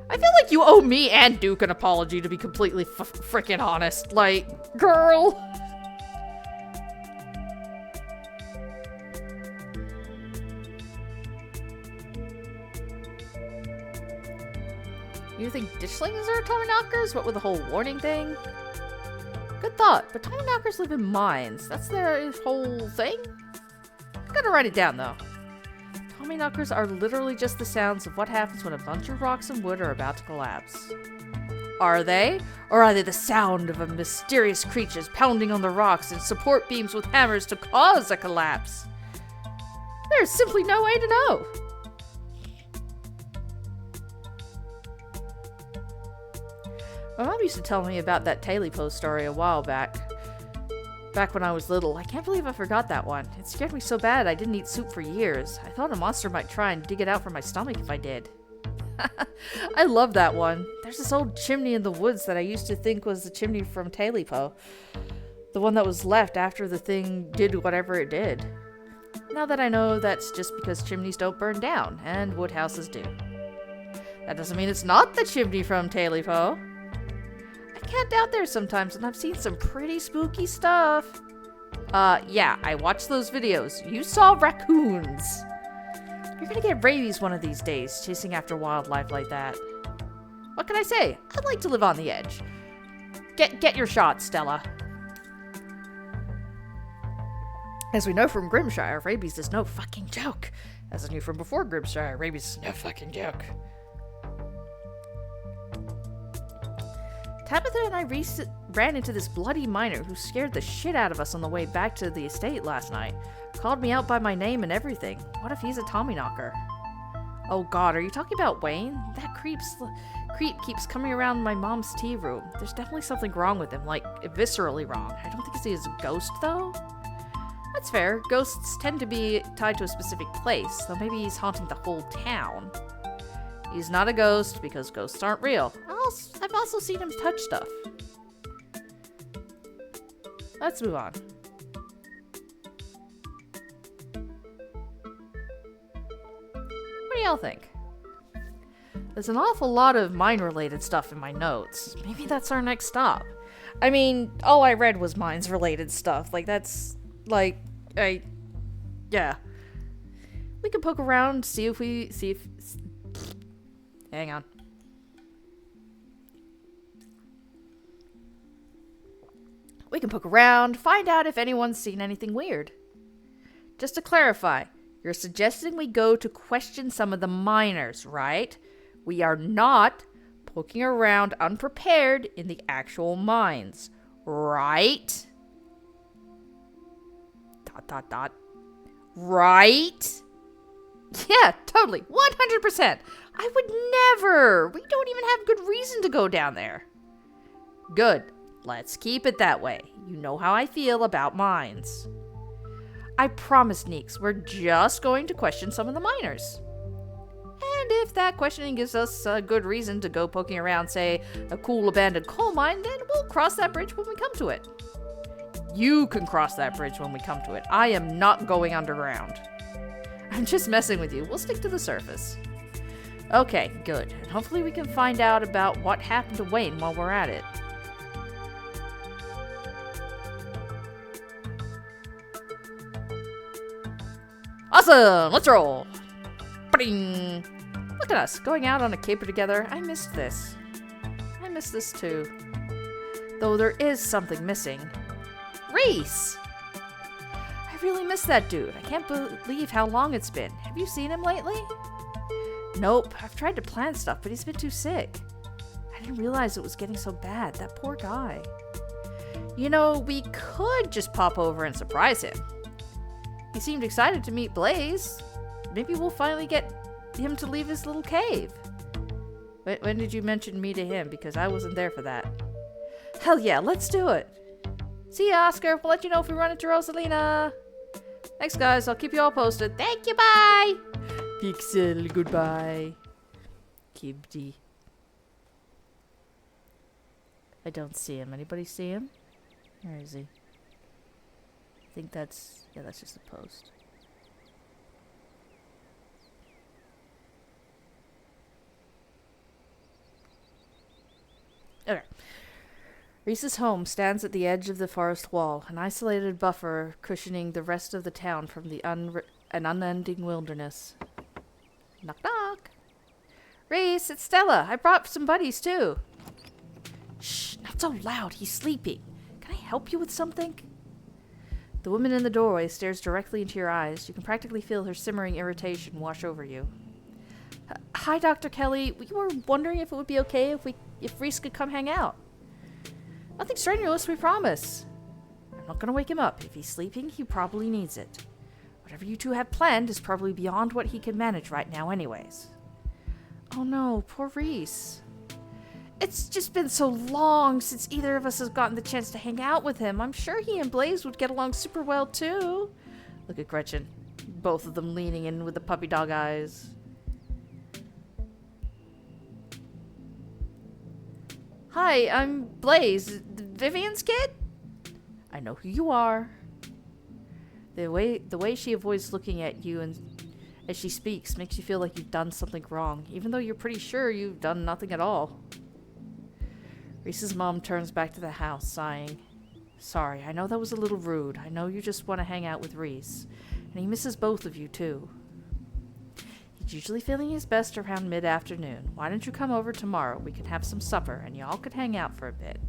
I feel like you owe me and Duke an apology, to be completely freaking honest. Like, girl... You think ditchlings are Tommyknockers? What with the whole warning thing? Good thought, but Tommyknockers live in mines. That's their whole thing? Gotta write it down, though. Tommyknockers are literally just the sounds of what happens when a bunch of rocks and wood are about to collapse. Are they? Or are they the sound of a mysterious creatures pounding on the rocks and support beams with hammers to cause a collapse? There's simply no way to know. My mom used to tell me about that Tailipo story a while back. Back when I was little. I can't believe I forgot that one. It scared me so bad I didn't eat soup for years. I thought a monster might try and dig it out from my stomach if I did. I love that one. There's this old chimney in the woods that I used to think was the chimney from Tailipo. The one that was left after the thing did whatever it did. Now that I know, that's just because chimneys don't burn down, and wood houses do. That doesn't mean it's not the chimney from Tailipo. I camped out there sometimes, and I've seen some pretty spooky stuff. Yeah, I watched those videos. You saw raccoons. You're gonna get rabies one of these days, chasing after wildlife like that. What can I say? I'd like to live on the edge. Get your shot, Stella. As we know from Grimshire, rabies is no fucking joke. As I knew from before Grimshire, rabies is no fucking joke. Tabitha and I ran into this bloody miner who scared the shit out of us on the way back to the estate last night. Called me out by my name and everything. What if he's a Tommyknocker? Oh god, are you talking about Wayne? That creep keeps coming around my mom's tea room. There's definitely something wrong with him, like viscerally wrong. I don't think he's a ghost, though. That's fair. Ghosts tend to be tied to a specific place, so maybe he's haunting the whole town. He's not a ghost because ghosts aren't real. I've also seen him touch stuff. Let's move on. What do y'all think? There's an awful lot of mine-related stuff in my notes. Maybe that's our next stop. I mean, all I read was mines-related stuff. Like, that's... like... yeah. We can poke around, see if... Hang on. We can poke around, find out if anyone's seen anything weird. Just to clarify, you're suggesting we go to question some of the miners, right? We are not poking around unprepared in the actual mines, right? ... Right? Yeah, totally. 100%. I would never. We don't even have good reason to go down there. Good. Let's keep it that way. You know how I feel about mines. I promise, Neeks, we're just going to question some of the miners. And if that questioning gives us a good reason to go poking around, say, a cool abandoned coal mine, then we'll cross that bridge when we come to it. You can cross that bridge when we come to it. I am not going underground. I'm just messing with you. We'll stick to the surface. Okay, good. And hopefully we can find out about what happened to Wayne while we're at it. Awesome! Let's roll! Ba-ding! Look at us, going out on a caper together. I missed this. I missed this too. Though there is something missing. Reese! I really miss that dude. I can't believe how long it's been. Have you seen him lately? Nope. I've tried to plan stuff, but he's been too sick. I didn't realize it was getting so bad. That poor guy. You know, we could just pop over and surprise him. He seemed excited to meet Blaze. Maybe we'll finally get him to leave his little cave. When did you mention me to him? Because I wasn't there for that. Hell yeah, let's do it. See ya, Oscar. We'll let you know if we run into Rosalina. Thanks, guys. I'll keep you all posted. Thank you. Bye. Pixel. Goodbye. Kibdi. I don't see him. Anybody see him? Where is he? I think that's... yeah, that's just a post. Okay. Reese's home stands at the edge of the forest wall, an isolated buffer cushioning the rest of the town from the an unending wilderness. Knock knock. Reese, it's Stella. I brought some buddies too. Shh, not so loud. He's sleeping. Can I help you with something? The woman in the doorway stares directly into your eyes. You can practically feel her simmering irritation wash over you. Hi, Dr. Kelly. We were wondering if it would be okay if Reese could come hang out. Nothing strenuous, we promise. I'm not going to wake him up. If he's sleeping, he probably needs it. Whatever you two have planned is probably beyond what he can manage right now anyways. Oh no, poor Reese. It's just been so long since either of us has gotten the chance to hang out with him. I'm sure he and Blaze would get along super well too. Look at Gretchen. Both of them leaning in with the puppy dog eyes. Hi, I'm Blaze. Vivian's kid? I know who you are. The way she avoids looking at you and as she speaks makes you feel like you've done something wrong, even though you're pretty sure you've done nothing at all. Reese's mom turns back to the house, sighing. Sorry, I know that was a little rude. I know you just want to hang out with Reese. And he misses both of you, too. He's usually feeling his best around mid-afternoon. Why don't you come over tomorrow? We can have some supper, and y'all could hang out for a bit.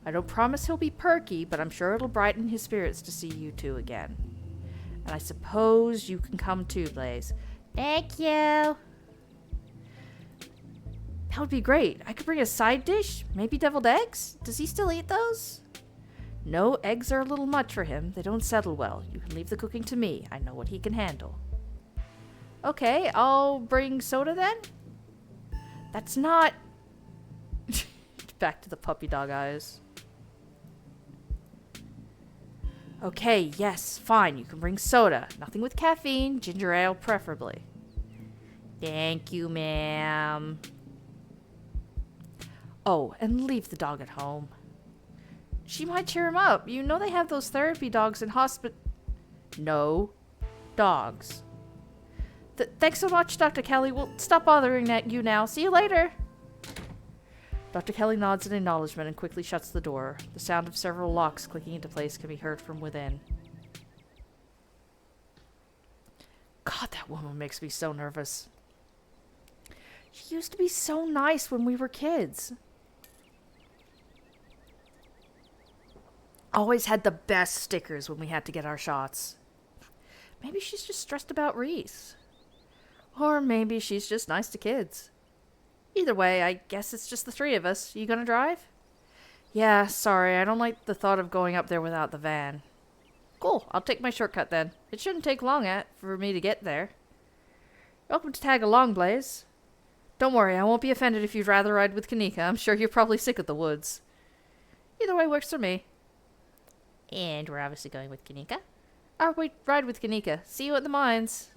I don't promise he'll be perky, but I'm sure it'll brighten his spirits to see you two again. And I suppose you can come too, Blaze. Thank you. That would be great. I could bring a side dish. Maybe deviled eggs? Does he still eat those? No, eggs are a little much for him. They don't settle well. You can leave the cooking to me. I know what he can handle. Okay, I'll bring soda then? That's not... Back to the puppy dog eyes. Okay, yes, fine. You can bring soda. Nothing with caffeine. Ginger ale, preferably. Thank you, ma'am. Oh, and leave the dog at home. She might cheer him up. You know they have those therapy dogs in hospital. No. Dogs. Thanks so much, Dr. Kelly. We'll stop bothering you now. See you later. Dr. Kelly nods in acknowledgement and quickly shuts the door. The sound of several locks clicking into place can be heard from within. God, that woman makes me so nervous. She used to be so nice when we were kids. Always had the best stickers when we had to get our shots. Maybe she's just stressed about Reese. Or maybe she's just nice to kids. Either way, I guess it's just the three of us. You gonna drive? Yeah, sorry, I don't like the thought of going up there without the van. Cool, I'll take my shortcut then. It shouldn't take long for me to get there. Welcome to tag along, Blaze. Don't worry, I won't be offended if you'd rather ride with Kanika. I'm sure you're probably sick of the woods. Either way works for me. And we're obviously going with Kanika. We ride with Kanika. See you at the mines.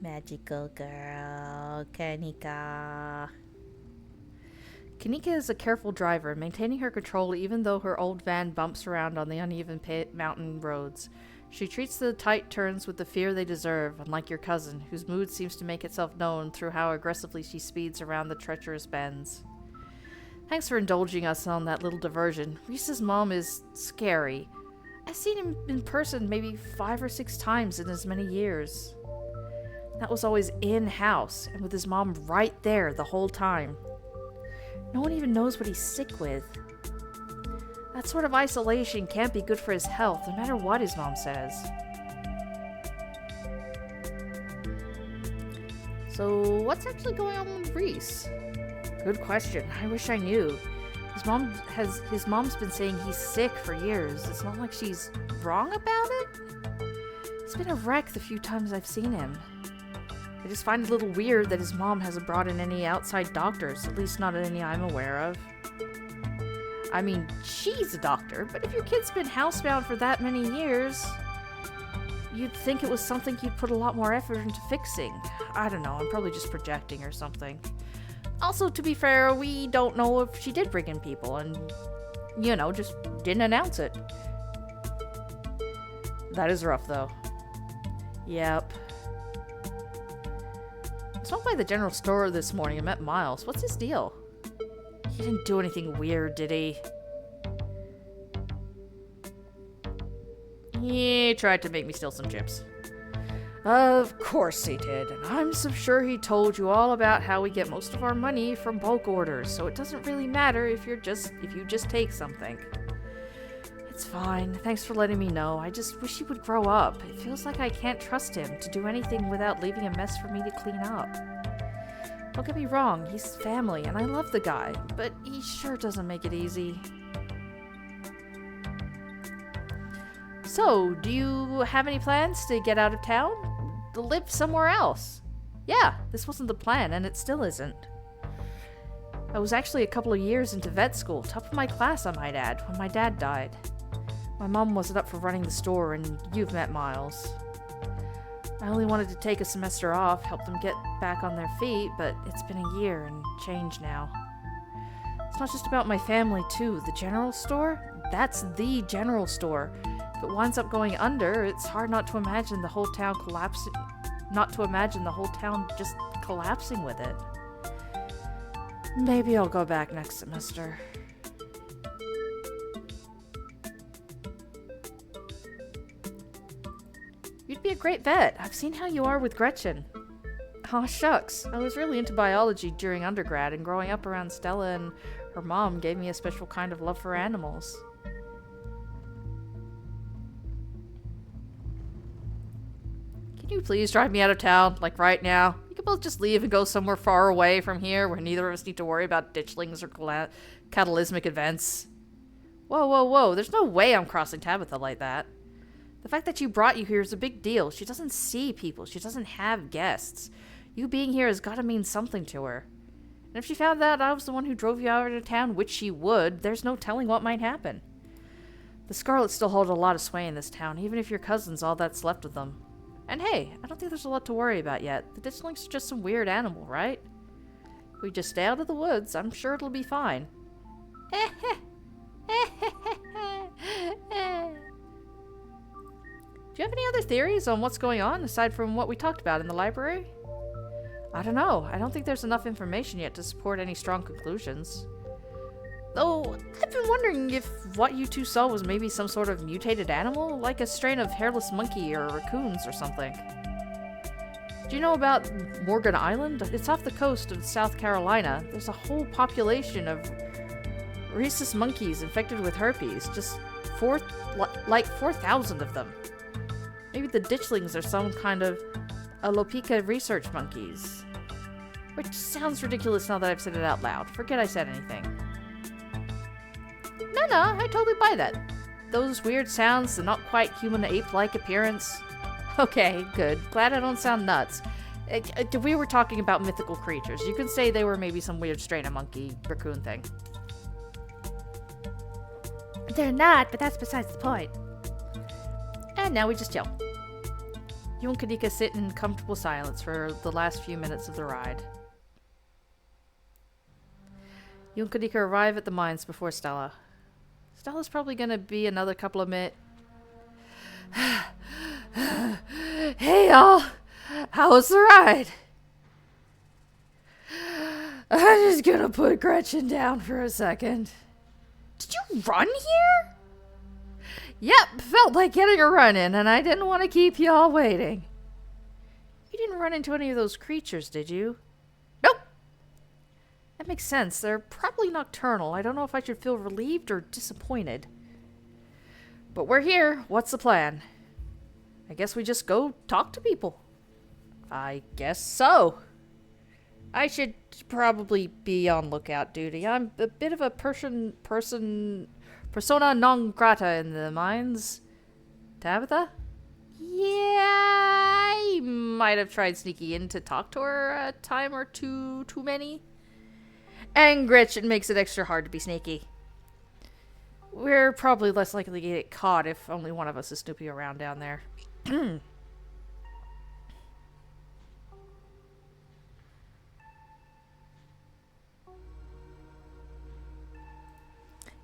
Magical girl, Kanika. Kanika is a careful driver, maintaining her control even though her old van bumps around on the uneven mountain roads. She treats the tight turns with the fear they deserve, unlike your cousin, whose mood seems to make itself known through how aggressively she speeds around the treacherous bends. Thanks for indulging us on that little diversion. Reese's mom is scary. I've seen him in person maybe 5 or 6 times in as many years. That was always in-house, and with his mom right there the whole time. No one even knows what he's sick with. That sort of isolation can't be good for his health, no matter what his mom says. So, what's actually going on with Reese? Good question. I wish I knew. His mom's been saying he's sick for years. It's not like she's wrong about it. He's been a wreck the few times I've seen him. I just find it a little weird that his mom hasn't brought in any outside doctors, at least not any I'm aware of. I mean, she's a doctor, but if your kid's been housebound for that many years, you'd think it was something you'd put a lot more effort into fixing. I don't know, I'm probably just projecting or something. Also, to be fair, we don't know if she did bring in people and, just didn't announce it. That is rough, though. Yep. I stopped by the general store this morning and met Miles. What's his deal? He didn't do anything weird, did he? He tried to make me steal some chips. Of course he did, and I'm so sure he told you all about how we get most of our money from bulk orders, so it doesn't really matter if you just take something. It's fine. Thanks for letting me know. I just wish he would grow up. It feels like I can't trust him to do anything without leaving a mess for me to clean up. Don't get me wrong, he's family, and I love the guy, but he sure doesn't make it easy. So, do you have any plans to get out of town? To live somewhere else? Yeah, this wasn't the plan, and it still isn't. I was actually a couple of years into vet school, top of my class I might add, when my dad died. My mom wasn't up for running the store, and you've met Miles. I only wanted to take a semester off, help them get back on their feet, but it's been a year and change now. It's not just about my family, too. The general store? That's the general store. If it winds up going under, it's hard not to imagine the whole town just collapsing with it. Maybe I'll go back next semester. You'd be a great vet. I've seen how you are with Gretchen. Aw, shucks. I was really into biology during undergrad, and growing up around Stella and her mom gave me a special kind of love for animals. Can you please drive me out of town, like right now? We could both just leave and go somewhere far away from here where neither of us need to worry about ditchlings or catalysmic events. Whoa, whoa, whoa. There's no way I'm crossing Tabitha like that. The fact that she brought you here is a big deal. She doesn't see people. She doesn't have guests. You being here has got to mean something to her. And if she found out I was the one who drove you out of town, which she would, there's no telling what might happen. The Scarlets still hold a lot of sway in this town, even if your cousin's all that's left of them. And hey, I don't think there's a lot to worry about yet. The ditchlings are just some weird animal, right? If we just stay out of the woods, I'm sure it'll be fine. Do you have any other theories on what's going on, aside from what we talked about in the library? I don't know. I don't think there's enough information yet to support any strong conclusions. Though, I've been wondering if what you two saw was maybe some sort of mutated animal, like a strain of hairless monkey or raccoons or something. Do you know about Morgan Island? It's off the coast of South Carolina. There's a whole population of rhesus monkeys infected with herpes. Just 4,000 of them. Maybe the ditchlings are some kind of alopecia research monkeys. Which sounds ridiculous now that I've said it out loud. Forget I said anything. No, I totally buy that. Those weird sounds, the not quite human ape-like appearance. Okay, good. Glad I don't sound nuts. We were talking about mythical creatures. You could say they were maybe some weird strain of monkey raccoon thing. They're not, but that's besides the point. And now we just chill. You and Kadika sit in comfortable silence for the last few minutes of the ride. You and Kadika arrive at the mines before Stella. Stella's probably gonna be another couple of minutes. Hey y'all! How was the ride? I'm just gonna put Gretchen down for a second. Did you run here? Yep, felt like getting a run in, and I didn't want to keep y'all waiting. You didn't run into any of those creatures, did you? Nope. That makes sense. They're probably nocturnal. I don't know if I should feel relieved or disappointed. But we're here. What's the plan? I guess we just go talk to people. I guess so. I should probably be on lookout duty. I'm a bit of a persona non grata in the mines. Tabitha? Yeah, I might have tried sneaking in to talk to her a time or two too many. And Gretchen makes it extra hard to be sneaky. We're probably less likely to get caught if only one of us is snooping around down there.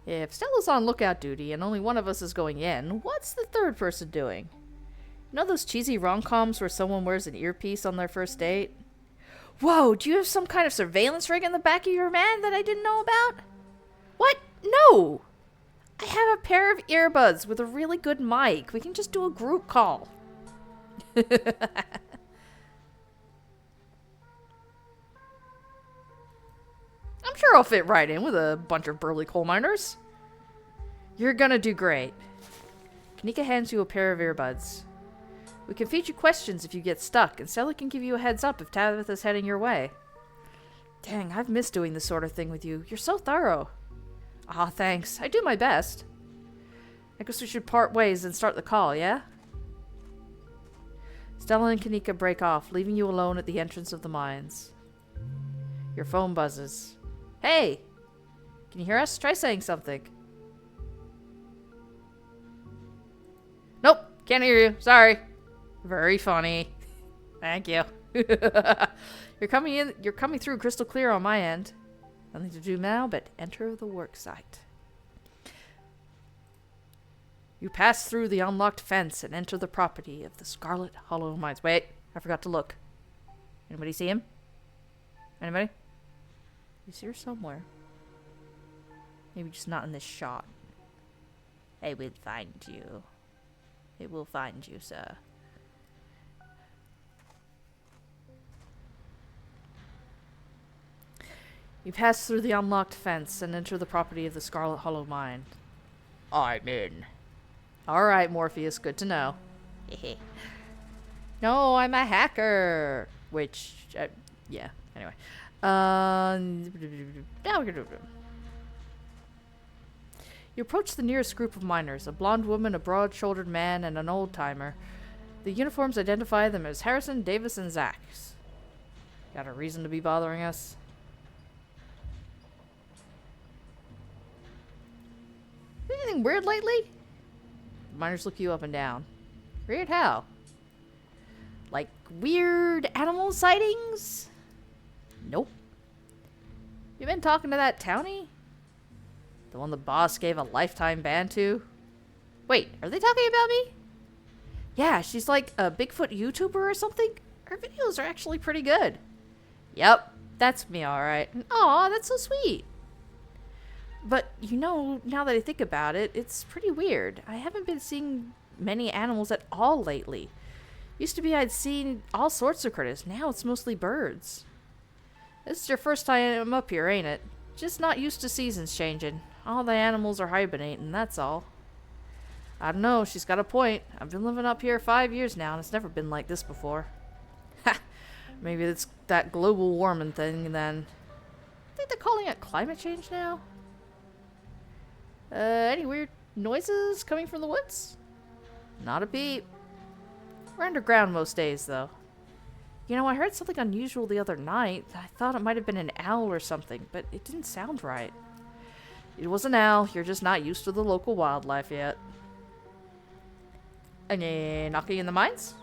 If Stella's on lookout duty and only one of us is going in, what's the third person doing? You know those cheesy rom-coms where someone wears an earpiece on their first date? Whoa, do you have some kind of surveillance rig in the back of your man that I didn't know about? What? No! I have a pair of earbuds with a really good mic. We can just do a group call. I'm sure I'll fit right in with a bunch of burly coal miners. You're gonna do great. Kanika hands you a pair of earbuds. We can feed you questions if you get stuck, and Stella can give you a heads up if Tabitha's heading your way. Dang, I've missed doing this sort of thing with you. You're so thorough. Aw, thanks. I do my best. I guess we should part ways and start the call, yeah? Stella and Kanika break off, leaving you alone at the entrance of the mines. Your phone buzzes. Hey! Can you hear us? Try saying something. Nope, can't hear you. Sorry. Very funny. Thank you. You're coming through crystal clear on my end. Nothing to do now but enter the work site. You pass through the unlocked fence and enter the property of the Scarlet Hollow Mines. Wait, I forgot to look. Anybody see him? Anybody? He's here somewhere. Maybe just not in this shot. I will find you. It will find you, sir. You pass through the unlocked fence and enter the property of the Scarlet Hollow Mine. I'm in. Alright, Morpheus, good to know. No, I'm a hacker. Which, yeah, anyway. You approach the nearest group of miners, a blonde woman, a broad-shouldered man, and an old-timer. The uniforms identify them as Harrison, Davis, and Zachs. Got a reason to be bothering us? Anything weird lately? Miners look you up and down. Weird how? Like weird animal sightings? Nope. You been talking to that townie? The one the boss gave a lifetime ban to? Wait, are they talking about me? Yeah, she's like a Bigfoot YouTuber or something. Her videos are actually pretty good. Yep, that's me alright. Aw, that's so sweet. But, you know, now that I think about it, it's pretty weird. I haven't been seeing many animals at all lately. Used to be I'd seen all sorts of critters. Now it's mostly birds. This is your first time up here, ain't it? Just not used to seasons changing. All the animals are hibernating, that's all. I don't know, she's got a point. I've been living up here 5 years now, and it's never been like this before. Ha! Maybe it's that global warming thing, then. I think they're calling it climate change now. Any weird noises coming from the woods? Not a peep. We're underground most days, though. You know, I heard something unusual the other night. I thought it might have been an owl or something, but it didn't sound right. It was an owl. You're just not used to the local wildlife yet. Any knocking in the mines?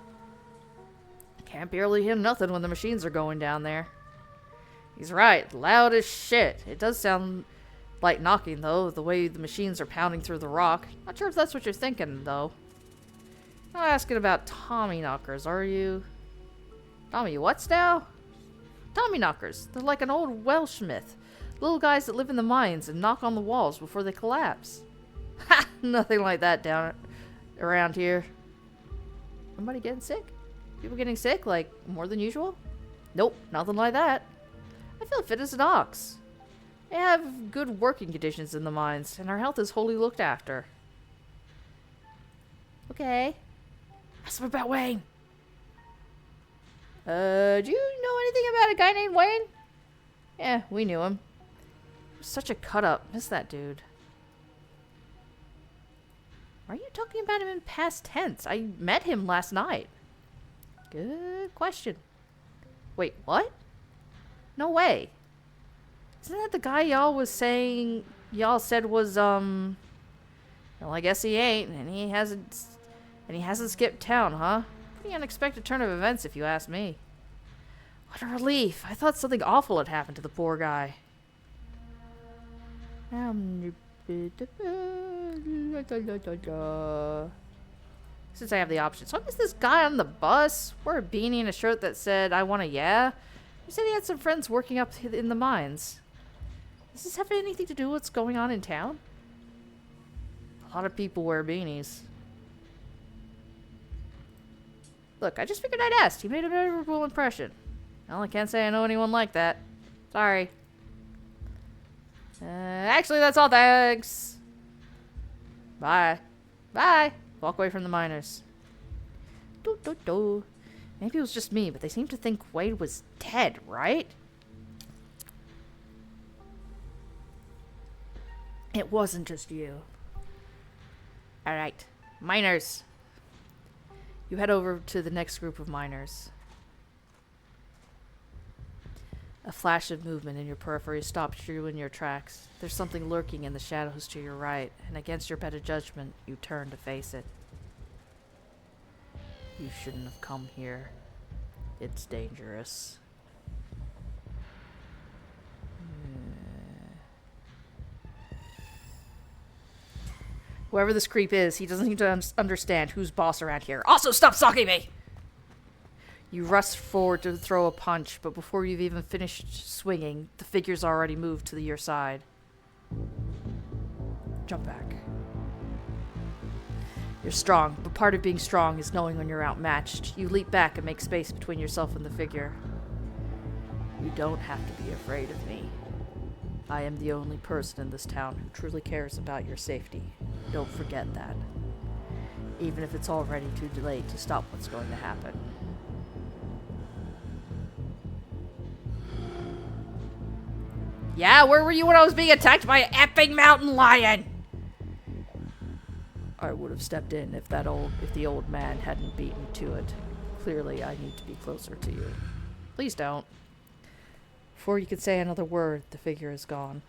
Can't barely hear nothing when the machines are going down there. He's right. Loud as shit. It does sound like knocking, though, the way the machines are pounding through the rock. Not sure if that's what you're thinking, though. Not asking about Tommy knockers, are you? Tommy what's now? Tommy knockers. They're like an old Welsh myth. Little guys that live in the mines and knock on the walls before they collapse. Ha! Nothing like that down around here. Somebody getting sick? People getting sick, like, more than usual? Nope, nothing like that. I feel fit as an ox. They have good working conditions in the mines, and our health is wholly looked after. Okay. Ask him about Wayne. Do you know anything about a guy named Wayne? Yeah, we knew him. He was such a cut-up. Miss that dude. Why are you talking about him in past tense? I met him last night. Good question. Wait, what? No way. Isn't that the guy y'all said was, well, I guess he ain't, and he hasn't skipped town, huh? Pretty unexpected turn of events, if you ask me. What a relief. I thought something awful had happened to the poor guy. Since I have the option. So I guess this guy on the bus wore a beanie and a shirt that said, I want a yeah. He said he had some friends working up in the mines. Does this have anything to do with what's going on in town? A lot of people wear beanies. Look, I just figured I'd ask. He made a memorable impression. Well, I can't say I know anyone like that. Sorry. Actually, that's all. Thanks. Bye. Bye. Walk away from the miners. Maybe it was just me, but they seem to think Wade was dead, right? It wasn't just you. Alright. Miners. You head over to the next group of miners. A flash of movement in your periphery stops you in your tracks. There's something lurking in the shadows to your right, and against your better judgment, you turn to face it. You shouldn't have come here. It's dangerous. Whoever this creep is, he doesn't seem to understand who's boss around here. Also, stop stalking me! You rush forward to throw a punch, but before you've even finished swinging, the figure's already moved to your side. Jump back. You're strong, but part of being strong is knowing when you're outmatched. You leap back and make space between yourself and the figure. You don't have to be afraid of me. I am the only person in this town who truly cares about your safety. Don't forget that. Even if it's already too late to stop what's going to happen. Yeah, where were you when I was being attacked by an epic mountain lion? I would have stepped in if the old man hadn't beaten me to it. Clearly, I need to be closer to you. Please don't. Before you can say another word, the figure is gone.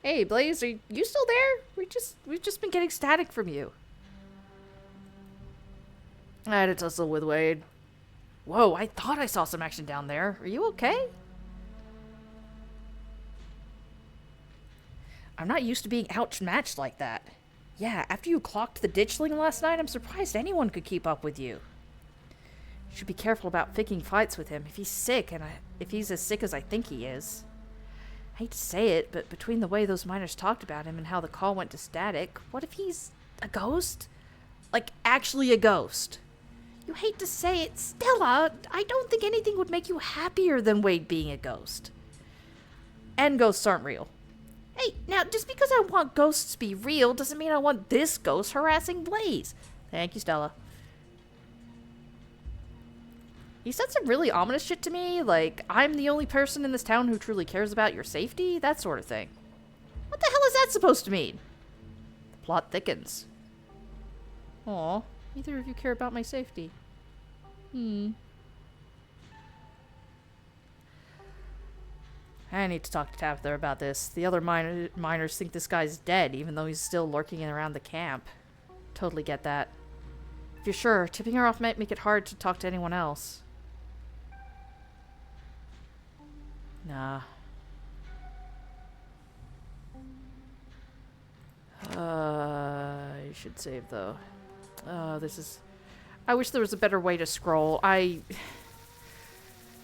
Hey, Blaze, are you still there? We've just been getting static from you. I had to tussle with Wade. Whoa, I thought I saw some action down there. Are you okay? I'm not used to being outmatched like that. Yeah, after you clocked the ditchling last night, I'm surprised anyone could keep up with you. You should be careful about picking fights with him. If he's sick, if he's as sick as I think he is. I hate to say it, but between the way those miners talked about him and how the call went to static, what if he's a ghost? Like, actually a ghost. You hate to say it, Stella, I don't think anything would make you happier than Wade being a ghost. And ghosts aren't real. Hey, now, just because I want ghosts to be real doesn't mean I want this ghost harassing Blaze. Thank you, Stella. He said some really ominous shit to me, like, I'm the only person in this town who truly cares about your safety, that sort of thing. What the hell is that supposed to mean? The plot thickens. Aw, neither of you care about my safety. I need to talk to Tabitha about this. The other miners think this guy's dead, even though he's still lurking around the camp. Totally get that. If you're sure, tipping her off might make it hard to talk to anyone else. Nah. I should save, though. This is... I wish there was a better way to scroll.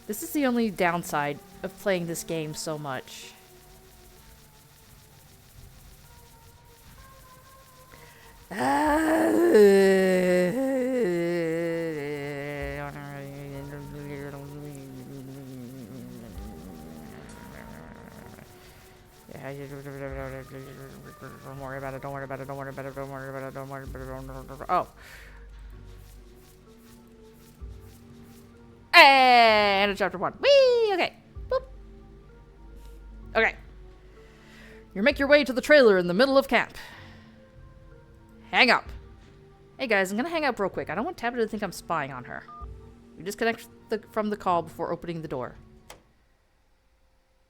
This is the only downside of playing this game so much. Don't worry about it, don't worry about it, don't worry about it, don't worry about it, don't worry about it, don't worry about it. Oh. And chapter 1. Whee! Okay. Boop. Okay. You make your way to the trailer in the middle of camp. Hang up. Hey guys, I'm gonna hang up real quick. I don't want Tabitha to think I'm spying on her. You disconnect from the call before opening the door.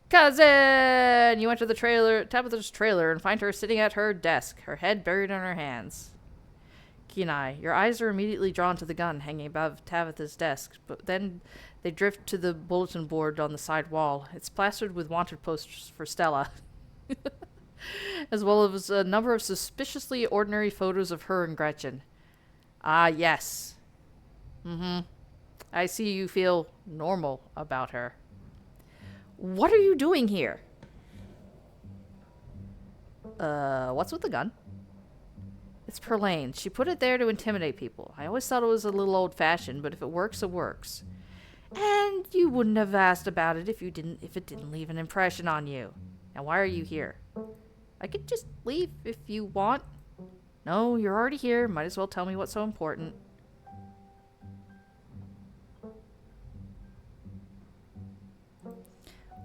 Cousin! You enter the trailer, Tabitha's trailer, and find her sitting at her desk, her head buried in her hands. Kenai, your eyes are immediately drawn to the gun hanging above Tabitha's desk, but then they drift to the bulletin board on the side wall. It's plastered with wanted posters for Stella, as well as a number of suspiciously ordinary photos of her and Gretchen. Ah, yes. I see you feel normal about her. What are you doing here? What's with the gun? It's Perlane's. She put it there to intimidate people. I always thought it was a little old-fashioned, but if it works, it works. And you wouldn't have asked about it if it didn't leave an impression on you. Now why are you here? I could just leave if you want. No, you're already here. Might as well tell me what's so important.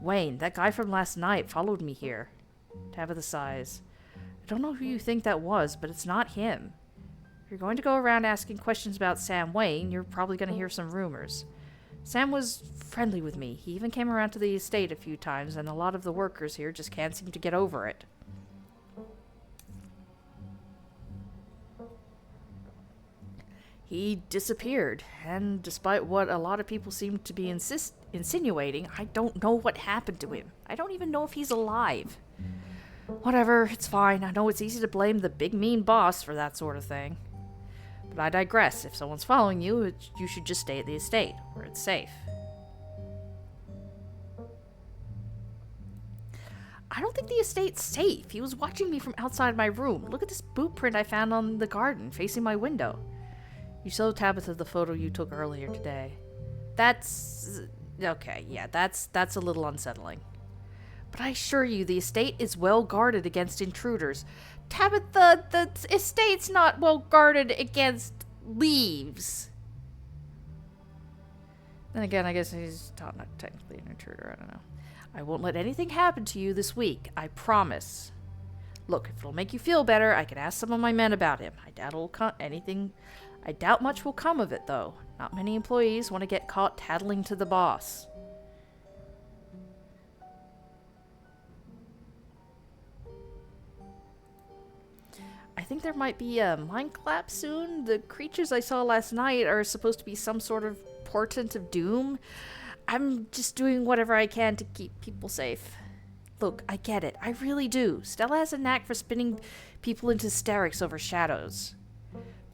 Wayne, that guy from last night followed me here. Tabitha sighs. I don't know who you think that was, but it's not him. If you're going to go around asking questions about Sam Wayne, you're probably going to hear some rumors. Sam was friendly with me. He even came around to the estate a few times, and a lot of the workers here just can't seem to get over it. He disappeared, and despite what a lot of people seem to be insinuating, I don't know what happened to him. I don't even know if he's alive. Whatever, it's fine. I know it's easy to blame the big mean boss for that sort of thing. But I digress. If someone's following you, you should just stay at the estate, where it's safe. I don't think the estate's safe. He was watching me from outside my room. Look at this boot print I found on the garden, facing my window. You showed Tabitha the photo you took earlier today. That's... okay, yeah, that's a little unsettling. But I assure you, the estate is well guarded against intruders. Tabitha, the estate's not well guarded against leaves. Then again, I guess he's not technically an intruder, I don't know. I won't let anything happen to you this week, I promise. Look, if it'll make you feel better, I can ask some of my men about him. I doubt much will come of it, though. Not many employees want to get caught tattling to the boss. think there might be a mine collapse soon. The creatures I saw last night are supposed to be some sort of portent of doom. I'm just doing whatever I can to keep people safe. Look, I get it. I really do. Stella has a knack for spinning people into hysterics over shadows.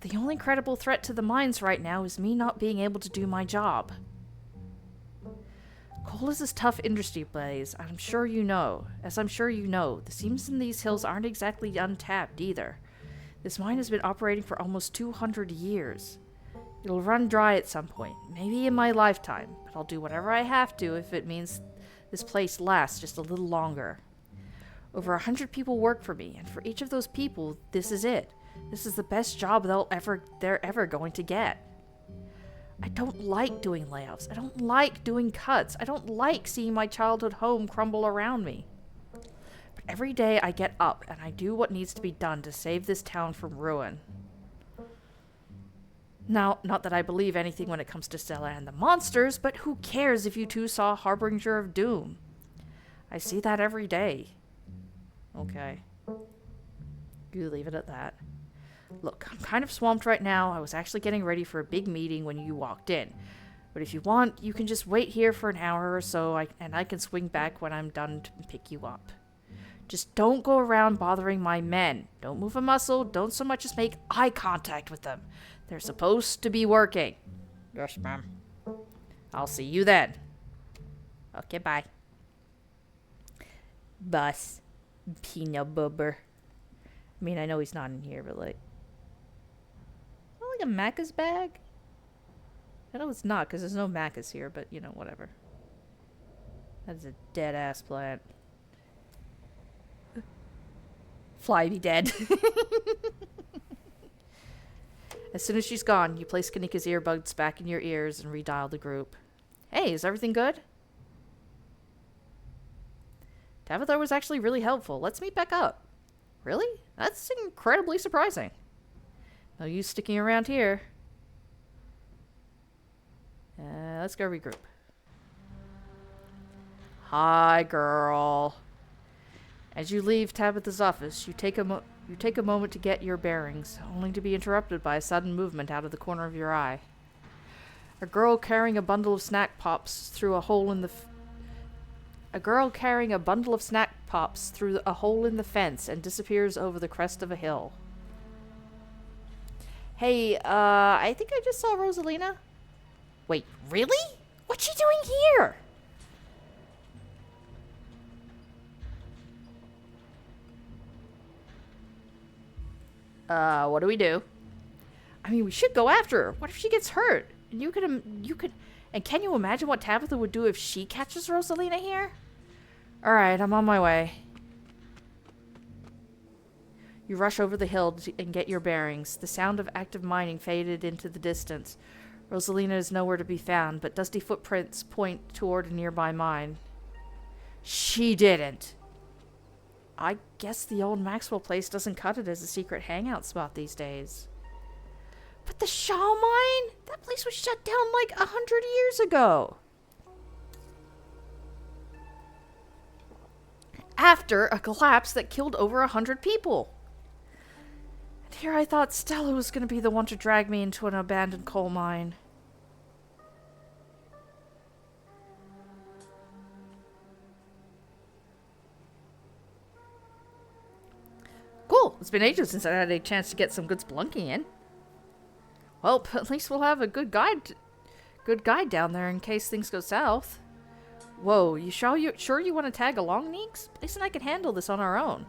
The only credible threat to the mines right now is me not being able to do my job. Coal is a tough industry, Blaze. I'm sure you know. As I'm sure you know, the seams in these hills aren't exactly untapped either. This mine has been operating for almost 200 years. It'll run dry at some point, maybe in my lifetime, but I'll do whatever I have to if it means this place lasts just a little longer. Over 100 people work for me, and for each of those people, this is it. This is the best job they're ever going to get. I don't like doing layoffs. I don't like doing cuts. I don't like seeing my childhood home crumble around me. But every day I get up and I do what needs to be done to save this town from ruin. Now, not that I believe anything when it comes to Stella and the monsters, but who cares if you two saw Harbinger of Doom? I see that every day. Okay. You leave it at that. Look, I'm kind of swamped right now. I was actually getting ready for a big meeting when you walked in. But if you want, you can just wait here for an hour or so, and I can swing back when I'm done to pick you up. Just don't go around bothering my men. Don't move a muscle. Don't so much as make eye contact with them. They're supposed to be working. Yes, ma'am. I'll see you then. Okay, bye. Bus. Peanut bubber. I mean, I know he's not in here, but like... Is that like a Macca's bag? I know it's not, because there's no Macca's here, but, you know, whatever. That is a dead-ass plant. Fly be dead. As soon as she's gone, you place Kanika's earbuds back in your ears and redial the group. Hey, is everything good? Tabitha was actually really helpful. Let's meet back up. Really? That's incredibly surprising. No use sticking around here. Let's go regroup. Hi, girl. As you leave Tabitha's office, you take a moment to get your bearings, only to be interrupted by a sudden movement out of the corner of your eye. A girl carrying a bundle of snack pops through a hole in the fence and disappears over the crest of a hill. Hey, I think I just saw Rosalina. Wait, really? What's she doing here? What do we do? I mean, we should go after her. What if she gets hurt? And and can you imagine what Tabitha would do if she catches Rosalina here? Alright, I'm on my way. You rush over the hill and get your bearings. The sound of active mining faded into the distance. Rosalina is nowhere to be found, but dusty footprints point toward a nearby mine. She didn't. I guess the old Maxwell place doesn't cut it as a secret hangout spot these days. But the Shaw mine? That place was shut down like 100 years ago. After a collapse that killed over 100 people. And here I thought Stella was going to be the one to drag me into an abandoned coal mine. Cool. It's been ages since I had a chance to get some good spelunking in. Well, at least we'll have a good guide down there in case things go south. Whoa, you sure you want to tag along, Neeks? Blaze and I can handle this on our own.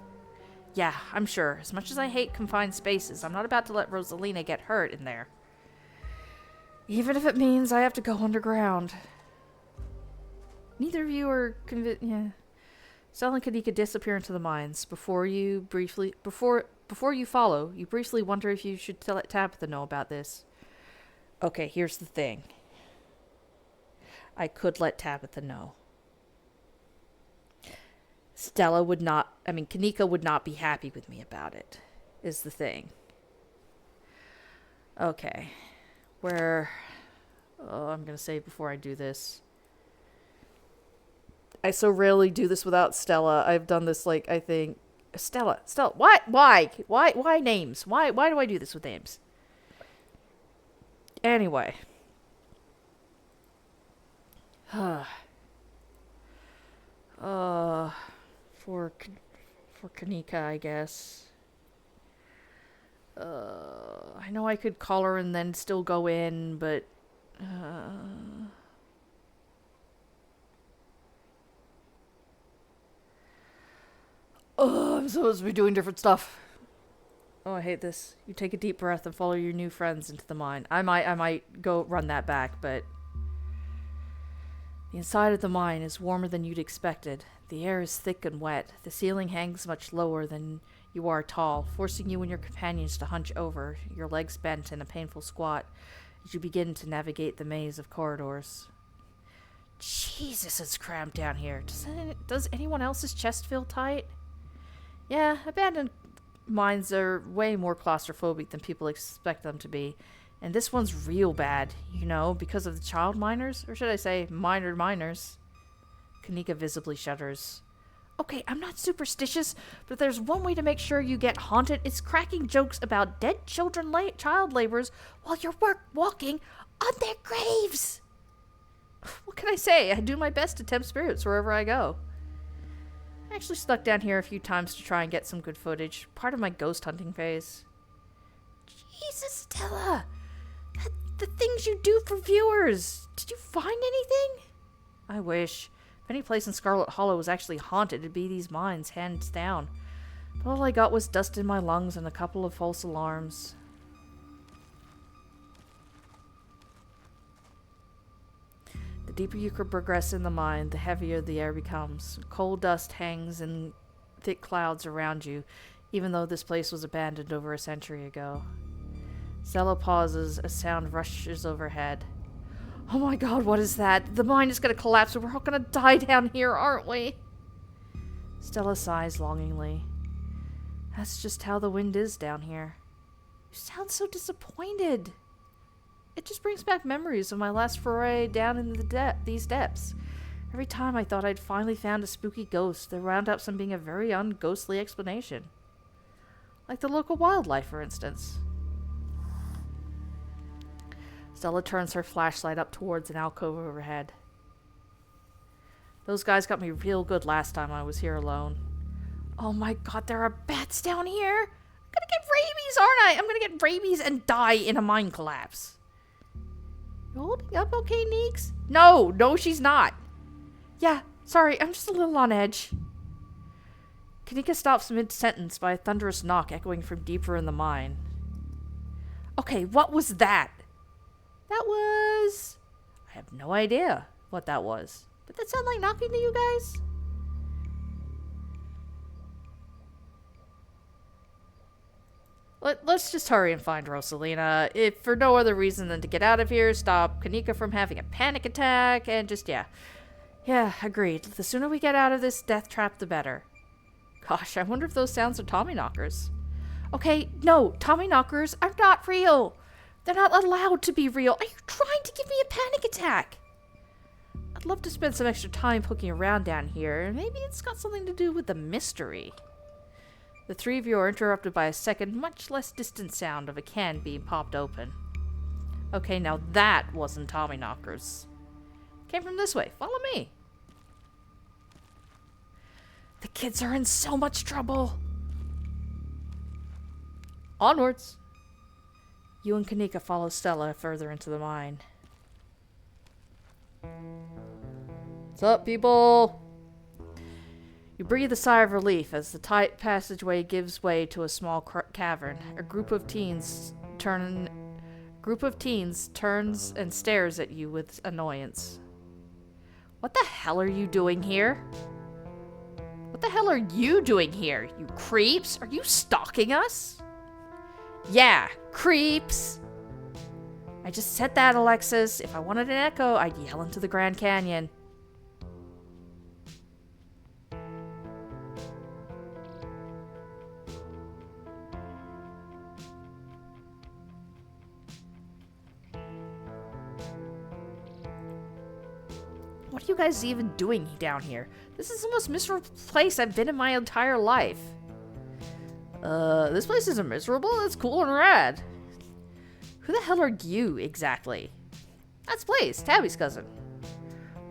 Yeah, I'm sure. As much as I hate confined spaces, I'm not about to let Rosalina get hurt in there. Even if it means I have to go underground. Neither of you are convinced. Yeah. Stella and Kanika disappear into the mines. Before you follow, you briefly wonder if you should let Tabitha know about this. Okay, here's the thing. I could let Tabitha know. Kanika would not be happy with me about it, is the thing. Okay. I'm gonna say before I do this. I so rarely do this without Stella. I've done this, I think, Stella. What? Why? Why names? Why do I do this with names? Anyway. uh, for Kanika, I guess. I know I could call her and then still go in, but I'm supposed to be doing different stuff. Oh, I hate this. You take a deep breath and follow your new friends into the mine. I might go run that back, but the inside of the mine is warmer than you'd expected. The air is thick and wet. The ceiling hangs much lower than you are tall, forcing you and your companions to hunch over, your legs bent in a painful squat, as you begin to navigate the maze of corridors. Jesus, it's cramped down here. Does anyone else's chest feel tight? Yeah, abandoned mines are way more claustrophobic than people expect them to be. And this one's real bad, you know, because of the child miners? Or should I say, miners? Kanika visibly shudders. Okay, I'm not superstitious, but there's one way to make sure you get haunted. It's cracking jokes about dead child laborers while you're walking on their graves. What can I say? I do my best to tempt spirits wherever I go. I actually snuck down here a few times to try and get some good footage. Part of my ghost hunting phase. Jesus, Stella! The things you do for viewers! Did you find anything? I wish. If any place in Scarlet Hollow was actually haunted, it'd be these mines, hands down. But all I got was dust in my lungs and a couple of false alarms. The deeper you progress in the mine, the heavier the air becomes. Coal dust hangs in thick clouds around you, even though this place was abandoned over a century ago. Stella pauses as sound rushes overhead. Oh my god, what is that? The mine is going to collapse and we're all going to die down here, aren't we? Stella sighs longingly. That's just how the wind is down here. You sound so disappointed. It just brings back memories of my last foray down in these depths. Every time I thought I'd finally found a spooky ghost, there wound up some being a very unghostly explanation. Like the local wildlife, for instance. Stella turns her flashlight up towards an alcove overhead. Those guys got me real good last time I was here alone. Oh my god, there are bats down here! I'm gonna get rabies, aren't I? I'm gonna get rabies and die in a mine collapse. You holding up okay, Neeks? No, she's not. Yeah, sorry, I'm just a little on edge. Kanika stops mid-sentence by a thunderous knock echoing from deeper in the mine. Okay, what was that? That was... I have no idea what that was. Did that sound like knocking to you guys? Let's just hurry and find Rosalina. If for no other reason than to get out of here, stop Kanika from having a panic attack, and just, yeah. Yeah, agreed. The sooner we get out of this death trap, the better. Gosh, I wonder if those sounds are Tommyknockers. Okay, no, Tommyknockers are not real. They're not allowed to be real. Are you trying to give me a panic attack? I'd love to spend some extra time poking around down here. Maybe it's got something to do with the mystery. The three of you are interrupted by a second, much less distant sound of a can being popped open. Okay, now that wasn't Tommyknockers. Came from this way. Follow me. The kids are in so much trouble. Onwards. You and Kanika follow Stella further into the mine. What's up, people? You breathe a sigh of relief as the tight passageway gives way to a small cavern. A group of teens turns and stares at you with annoyance. What the hell are you doing here? What the hell are you doing here, you creeps? Are you stalking us? Yeah, creeps! I just said that, Alexis. If I wanted an echo, I'd yell into the Grand Canyon. What are you guys even doing down here? This is the most miserable place I've been in my entire life. This place isn't miserable. It's cool and rad. Who the hell are you, exactly? That's Blaze, Tabby's cousin.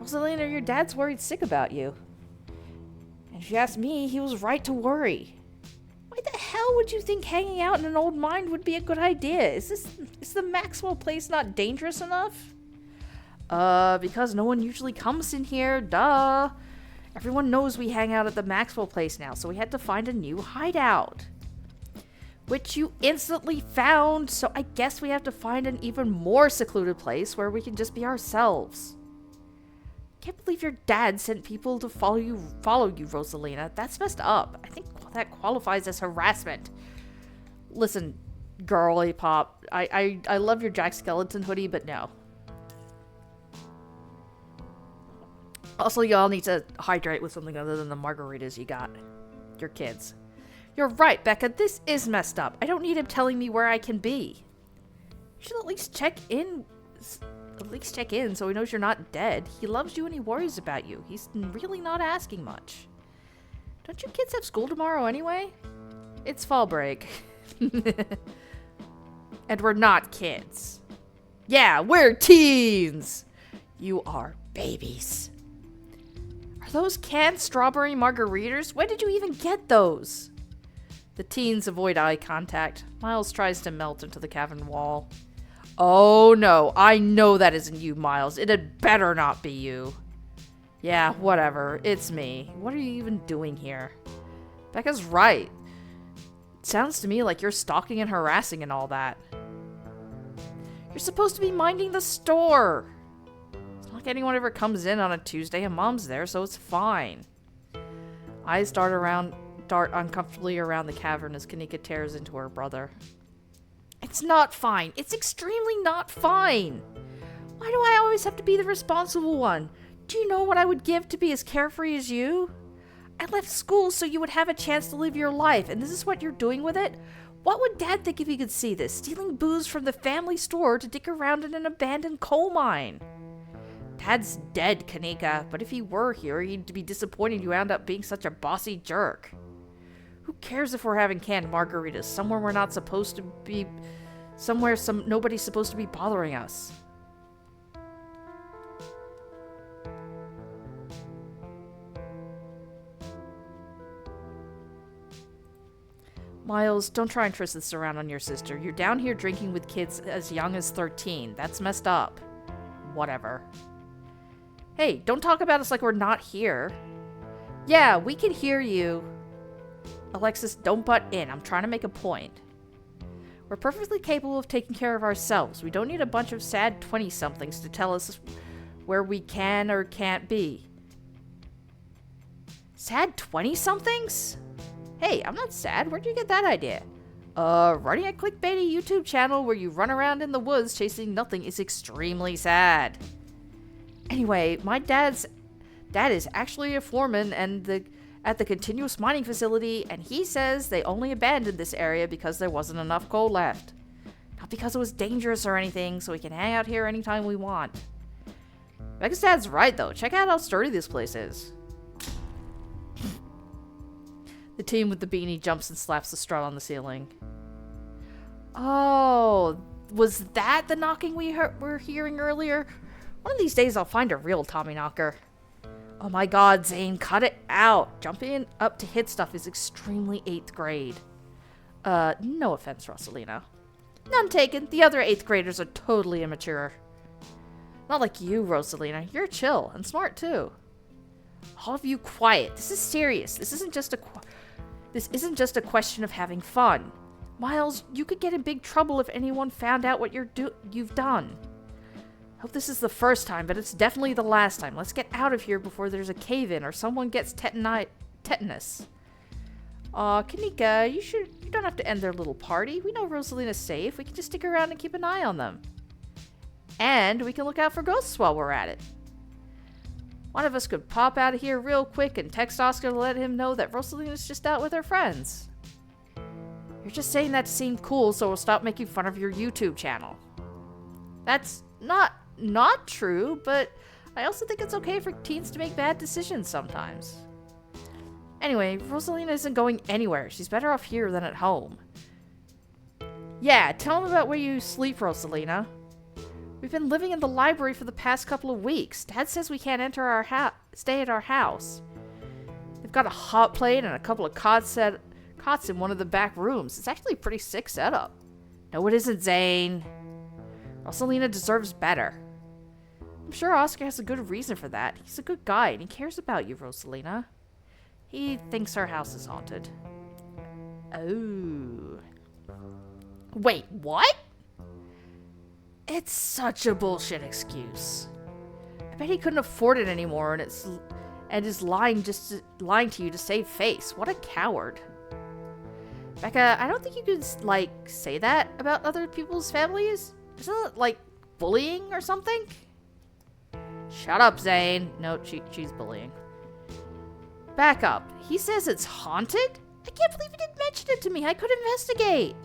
Rosalina, your dad's worried sick about you. And if you ask me, he was right to worry. Why the hell would you think hanging out in an old mine would be a good idea? Is the Maxwell place not dangerous enough? Because no one usually comes in here, duh. Everyone knows we hang out at the Maxwell place now, so we had to find a new hideout. Which you instantly found, so I guess we have to find an even more secluded place where we can just be ourselves. Can't believe your dad sent people to follow you, Rosalina. That's messed up. I think that qualifies as harassment. Listen, girly pop, I love your Jack Skellington hoodie, but no. Also, y'all need to hydrate with something other than the margaritas you got. Your kids. You're right, Becca. This is messed up. I don't need him telling me where I can be. You should at least check in. So he knows you're not dead. He loves you and he worries about you. He's really not asking much. Don't you kids have school tomorrow anyway? It's fall break. And we're not kids. Yeah, we're teens. You are babies. Are those canned strawberry margaritas? When did you even get those? The teens avoid eye contact. Miles tries to melt into the cavern wall. Oh no, I know that isn't you, Miles. It had better not be you. Yeah, whatever. It's me. What are you even doing here? Becca's right. It sounds to me like you're stalking and harassing and all that. You're supposed to be minding the store. It's not like anyone ever comes in on a Tuesday and Mom's there, so it's fine. Eyes dart uncomfortably around the cavern as Kanika tears into her brother. It's not fine. It's extremely not fine. Why do I always have to be the responsible one? Do you know what I would give to be as carefree as you? I left school so you would have a chance to live your life, and this is what you're doing with it? What would Dad think if he could see this? Stealing booze from the family store to dick around in an abandoned coal mine. Dad's dead, Kanika, but if he were here, he'd be disappointed you wound up being such a bossy jerk. Who cares if we're having canned margaritas somewhere we're not supposed to be, nobody's supposed to be bothering us? Miles, don't try and twist this around on your sister. You're down here drinking with kids as young as 13. That's messed up. Whatever. Hey, don't talk about us like we're not here. Yeah, we can hear you. Alexis, don't butt in. I'm trying to make a point. We're perfectly capable of taking care of ourselves. We don't need a bunch of sad 20-somethings to tell us where we can or can't be. Sad 20-somethings? Hey, I'm not sad. Where'd you get that idea? Running a clickbaity YouTube channel where you run around in the woods chasing nothing is extremely sad. Anyway, my dad is actually a foreman at the continuous mining facility, and he says they only abandoned this area because there wasn't enough coal left. Not because it was dangerous or anything, so we can hang out here anytime we want. Becca's dad's right, though. Check out how sturdy this place is. The teen with the beanie jumps and slaps the strut on the ceiling. Oh, was that the knocking we were hearing earlier? One of these days I'll find a real Tommyknocker. Oh my god, Zane, cut it out. Jumping up to hit stuff is extremely 8th grade. No offense, Rosalina. None taken. The other 8th graders are totally immature. Not like you, Rosalina. You're chill and smart too. All of you quiet. This is serious. This isn't just a question of having fun. Miles, you could get in big trouble if anyone found out what you've done. Hope this is the first time, but it's definitely the last time. Let's get out of here before there's a cave-in or someone gets tetanus. Aw, Kanika, you don't have to end their little party. We know Rosalina's safe. We can just stick around and keep an eye on them. And we can look out for ghosts while we're at it. One of us could pop out of here real quick and text Oscar to let him know that Rosalina's just out with her friends. You're just saying that to seem cool, so we'll stop making fun of your YouTube channel. That's not true, but I also think it's okay for teens to make bad decisions sometimes. Anyway, Rosalina isn't going anywhere. She's better off here than at home. Yeah, tell him about where you sleep, Rosalina. We've been living in the library for the past couple of weeks. Dad says we can't enter our stay at our house. They've got a hot plate and a couple of cots in one of the back rooms. It's actually a pretty sick setup. No, it isn't, Zane. Rosalina deserves better. I'm sure Oscar has a good reason for that. He's a good guy and he cares about you, Rosalina. He thinks our house is haunted. Oh. Wait, what? It's such a bullshit excuse. I bet he couldn't afford it anymore and is lying to you to save face. What a coward. Becca, I don't think you could, say that about other people's families. Isn't it, bullying or something? Shut up, Zane. No, she's bullying. Back up. He says it's haunted? I can't believe he didn't mention it to me. I could investigate.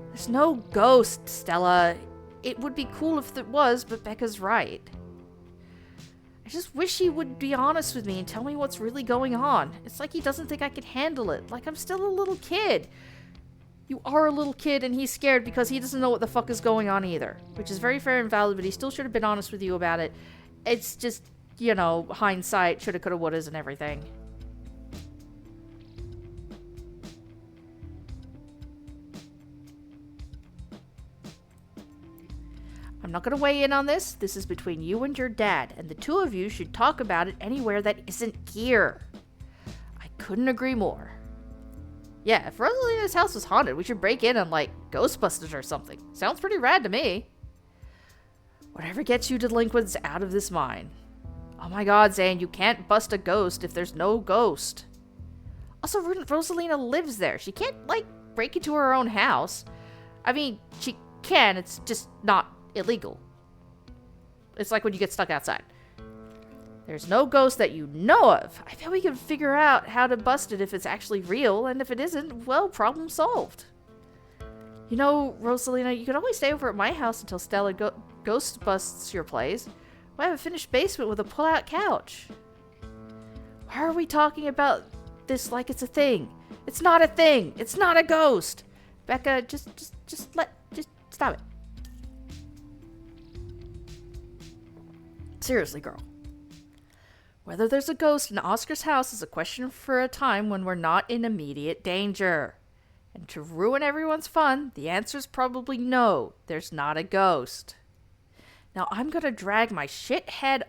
There's no ghost, Stella. It would be cool if there was, but Becca's right. I just wish he would be honest with me and tell me what's really going on. It's like he doesn't think I can handle it. Like I'm still a little kid. You are a little kid and he's scared because he doesn't know what the fuck is going on either. Which is very fair and valid, but he still should have been honest with you about it. It's just, hindsight, shoulda, coulda, wouldas and everything. I'm not going to weigh in on this. This is between you and your dad, and the two of you should talk about it anywhere that isn't here. I couldn't agree more. Yeah, if Rosalina's house was haunted, we should break in and, Ghostbusters or something. Sounds pretty rad to me. Whatever gets you delinquents out of this mine. Oh my god, Zane, you can't bust a ghost if there's no ghost. Also, Rosalina lives there. She can't, break into her own house. I mean, she can, it's just not illegal. It's like when you get stuck outside. There's no ghost that you know of. I bet we can figure out how to bust it if it's actually real, and if it isn't, well, problem solved. Rosalina, you can always stay over at my house until Stella ghost busts your place. We have a finished basement with a pull-out couch. Why are we talking about this like it's a thing? It's not a thing. It's not a ghost. Becca, just stop it. Seriously, girl. Whether there's a ghost in Oscar's house is a question for a time when we're not in immediate danger. And to ruin everyone's fun, the answer is probably no, there's not a ghost. Now I'm gonna drag my shithead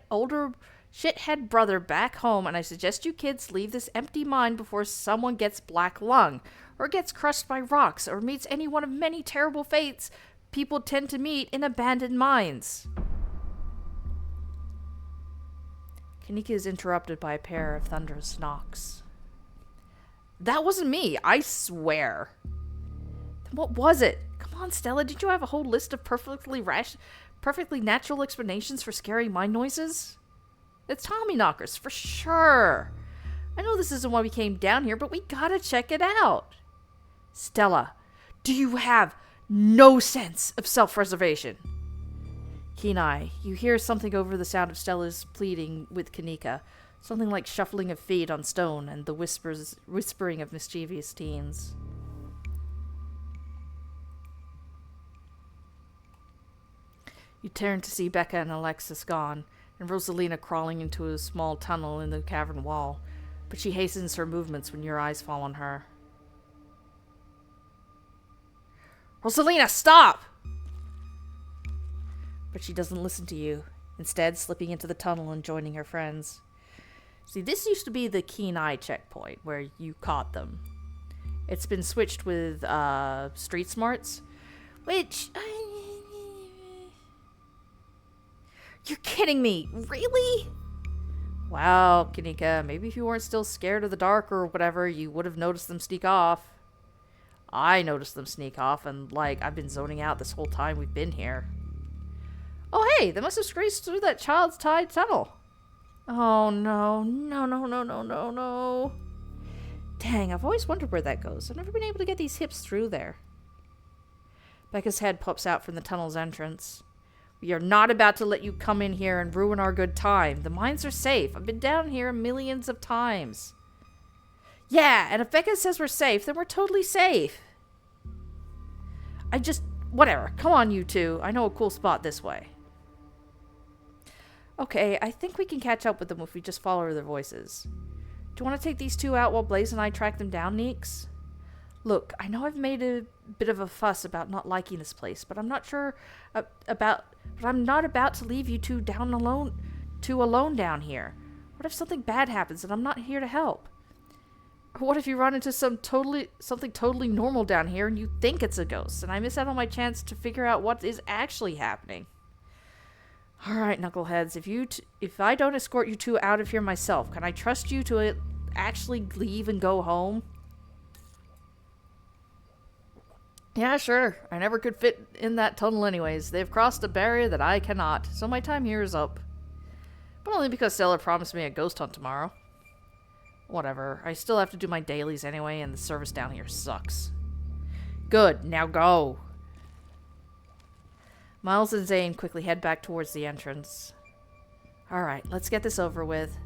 brother back home, and I suggest you kids leave this empty mine before someone gets black lung, or gets crushed by rocks, or meets any one of many terrible fates people tend to meet in abandoned mines. Kanika is interrupted by a pair of thunderous knocks. That wasn't me, I swear. Then what was it? Come on, Stella, did you have a whole list of perfectly natural explanations for scary mine noises? It's Tommy knockers, for sure. I know this isn't why we came down here, but we gotta check it out. Stella, do you have no sense of self-preservation? Kenai, you hear something over the sound of Stella's pleading with Kanika. Something like shuffling of feet on stone and the whispering of mischievous teens. You turn to see Becca and Alexis gone, and Rosalina crawling into a small tunnel in the cavern wall, but she hastens her movements when your eyes fall on her. Rosalina, stop! But she doesn't listen to you, instead slipping into the tunnel and joining her friends. See, this used to be the Keen Eye checkpoint, where you caught them. It's been switched with Street Smarts, which... You're kidding me! Really? Wow, Kanika, maybe if you weren't still scared of the dark or whatever, you would have noticed them sneak off. I noticed them sneak off, and, I've been zoning out this whole time we've been here. Oh, hey, they must have scraped through that child's tied tunnel. Oh, no. No. Dang, I've always wondered where that goes. I've never been able to get these hips through there. Becca's head pops out from the tunnel's entrance. We are not about to let you come in here and ruin our good time. The mines are safe. I've been down here millions of times. Yeah, and if Becca says we're safe, then we're totally safe. Whatever. Come on, you two. I know a cool spot this way. Okay, I think we can catch up with them if we just follow their voices. Do you want to take these two out while Blaze and I track them down, Neeks? Look, I know I've made a bit of a fuss about not liking this place, but I'm not sure but I'm not about to leave you two alone down here. What if something bad happens and I'm not here to help? Or what if you run into something totally normal down here and you think it's a ghost, and I miss out on my chance to figure out what is actually happening? All right, knuckleheads, if I don't escort you two out of here myself, can I trust you to actually leave and go home? Yeah, sure. I never could fit in that tunnel anyways. They've crossed a barrier that I cannot, so my time here is up. But only because Stella promised me a ghost hunt tomorrow. Whatever. I still have to do my dailies anyway, and the service down here sucks. Good. Now go. Miles and Zane quickly head back towards the entrance. Alright, let's get this over with.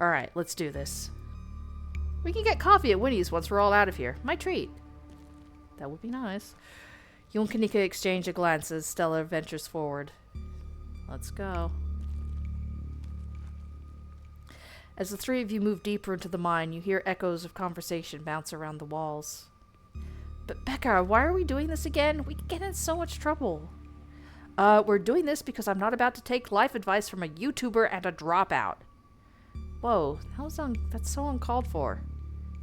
Alright, let's do this. We can get coffee at Winnie's once we're all out of here. My treat. That would be nice. You and Kanika exchange a glance as Stella ventures forward. Let's go. As the three of you move deeper into the mine, you hear echoes of conversation bounce around the walls. But Becca, why are we doing this again? We could get in so much trouble. We're doing this because I'm not about to take life advice from a YouTuber and a dropout. Whoa, that's so uncalled for.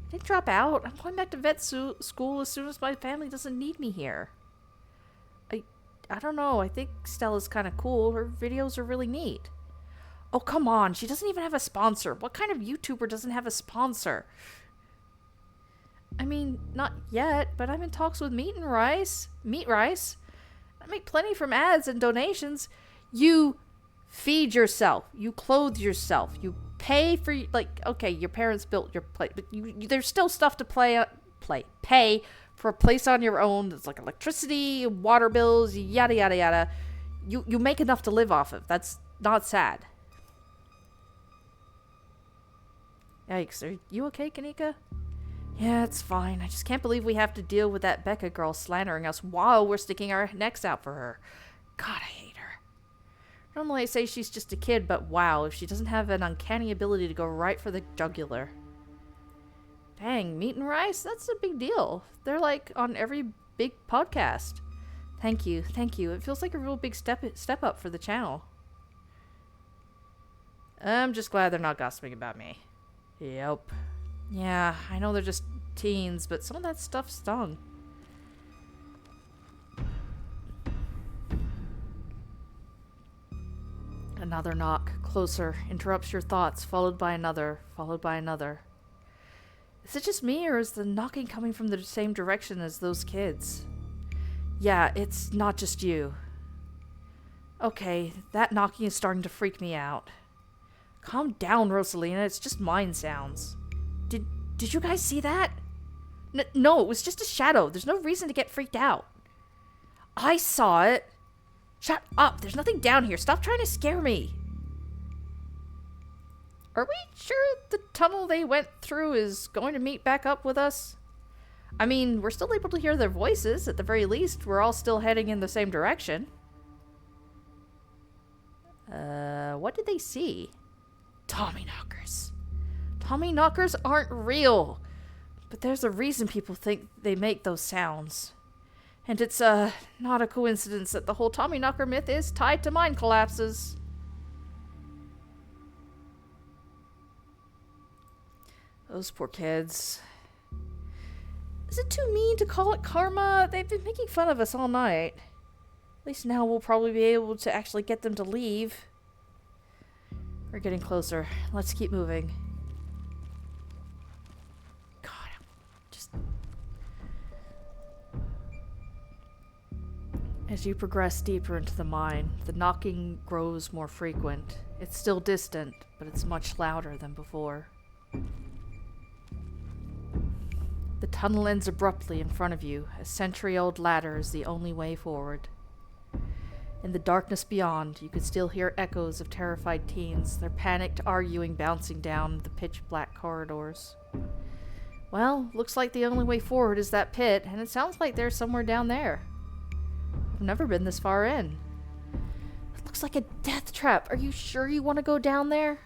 I didn't drop out. I'm going back to vet school as soon as my family doesn't need me here. I don't know. I think Stella's kind of cool. Her videos are really neat. Oh, come on. She doesn't even have a sponsor. What kind of YouTuber doesn't have a sponsor? I mean, not yet, but I'm in talks with Meat Rice. I make plenty from ads and donations. You feed yourself. You clothe yourself. You pay for, okay, your parents built your place, but there's still stuff to pay for a place on your own. It's like electricity, water bills, yada, yada, yada. You make enough to live off of. That's not sad. Yikes, are you okay, Kanika? Yeah, it's fine. I just can't believe we have to deal with that Becca girl slandering us while we're sticking our necks out for her. God, I hate her. Normally I say she's just a kid, but wow, if she doesn't have an uncanny ability to go right for the jugular. Dang, Meat and Rice? That's a big deal. They're like on every big podcast. Thank you. It feels like a real big step up for the channel. I'm just glad they're not gossiping about me. Yep. Yeah, I know they're just teens, but some of that stuff stung. Another knock, closer, interrupts your thoughts, followed by another. Is it just me, or is the knocking coming from the same direction as those kids? Yeah, it's not just you. Okay, that knocking is starting to freak me out. Calm down, Rosalina, it's just mind sounds. Did you guys see that? No, it was just a shadow. There's no reason to get freaked out. I saw it. Shut up, there's nothing down here. Stop trying to scare me. Are we sure the tunnel they went through is going to meet back up with us? I mean, we're still able to hear their voices. At the very least, we're all still heading in the same direction. What did they see? Tommy knockers. Tommy knockers aren't real. But there's a reason people think they make those sounds. And it's, not a coincidence that the whole Tommy knocker myth is tied to mine collapses. Those poor kids. Is it too mean to call it karma? They've been making fun of us all night. At least now we'll probably be able to actually get them to leave. We're getting closer. Let's keep moving. God, just... As you progress deeper into the mine, the knocking grows more frequent. It's still distant, but it's much louder than before. The tunnel ends abruptly in front of you. A century-old ladder is the only way forward. In the darkness beyond, you could still hear echoes of terrified teens, their panicked arguing bouncing down the pitch-black corridors. Well, looks like the only way forward is that pit, and it sounds like there's somewhere down there. I've never been this far in. It looks like a death trap. Are you sure you want to go down there?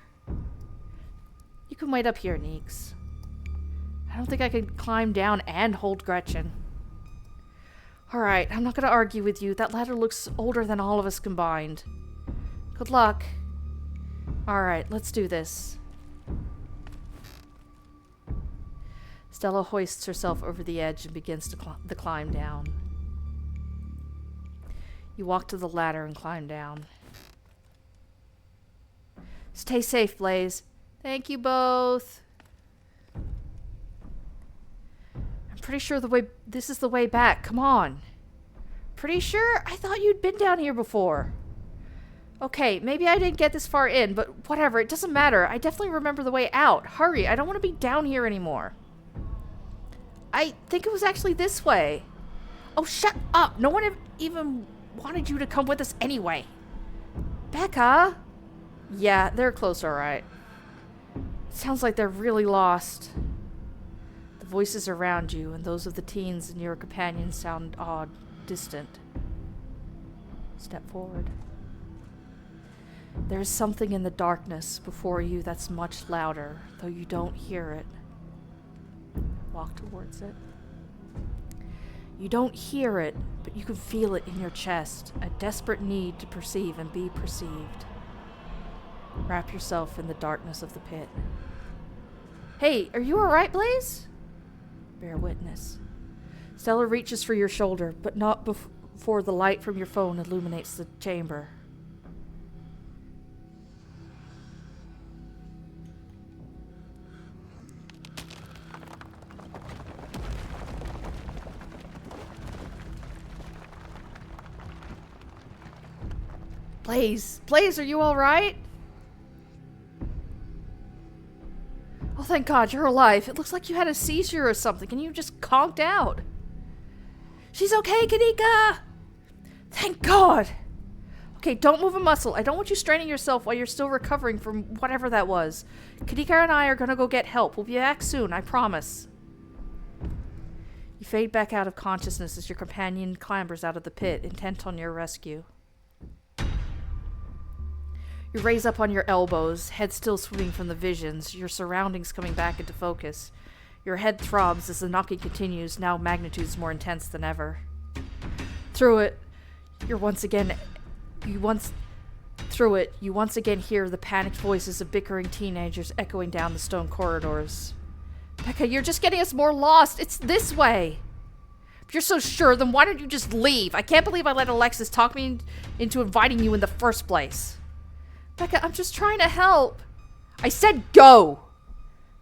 You can wait up here, Neeks. I don't think I can climb down and hold Gretchen. Alright, I'm not going to argue with you. That ladder looks older than all of us combined. Good luck. Alright, let's do this. Stella hoists herself over the edge and begins the climb down. You walk to the ladder and climb down. Stay safe, Blaze. Thank you both. Pretty sure this is the way back. Come on. Pretty sure? I thought you'd been down here before. Okay, maybe I didn't get this far in, but whatever. It doesn't matter. I definitely remember the way out. Hurry. I don't want to be down here anymore. I think it was actually this way. Oh, shut up. No one even wanted you to come with us anyway. Becca? Yeah, they're close, all right. Sounds like they're really lost. Voices around you and those of the teens and your companions sound odd, distant. Step forward. There is something in the darkness before you that's much louder, though you don't hear it. Walk towards it. You don't hear it, but you can feel it in your chest, a desperate need to perceive and be perceived. Wrap yourself in the darkness of the pit. Hey, are you alright, Blaze? Bear witness. Stella reaches for your shoulder, but not before the light from your phone illuminates the chamber. Blaze! Blaze, are you alright? Oh, thank God, you're alive. It looks like you had a seizure or something, and you just conked out. She's okay, Kanika! Thank God! Okay, don't move a muscle. I don't want you straining yourself while you're still recovering from whatever that was. Kanika and I are gonna go get help. We'll be back soon, I promise. You fade back out of consciousness as your companion clambers out of the pit, intent on your rescue. You raise up on your elbows, head still swimming from the visions, your surroundings coming back into focus. Your head throbs as the knocking continues, now magnitudes more intense than ever. Through it, you once again hear the panicked voices of bickering teenagers echoing down the stone corridors. Becca, you're just getting us more lost. It's this way. If you're so sure, then why don't you just leave? I can't believe I let Alexis talk me into inviting you in the first place. Becca, I'm just trying to help. I said go!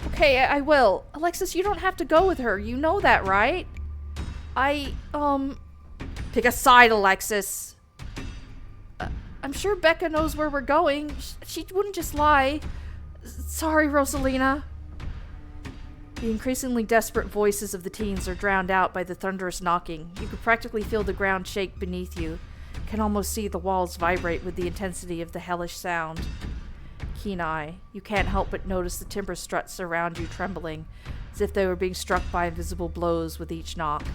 Okay, I will. Alexis, you don't have to go with her. You know that, right? Pick a side, Alexis. I'm sure Becca knows where we're going. She wouldn't just lie. Sorry, Rosalina. The increasingly desperate voices of the teens are drowned out by the thunderous knocking. You could practically feel the ground shake beneath you. Can almost see the walls vibrate with the intensity of the hellish sound. Keen eye, you can't help but notice the timber struts around you trembling, as if they were being struck by invisible blows with each knock.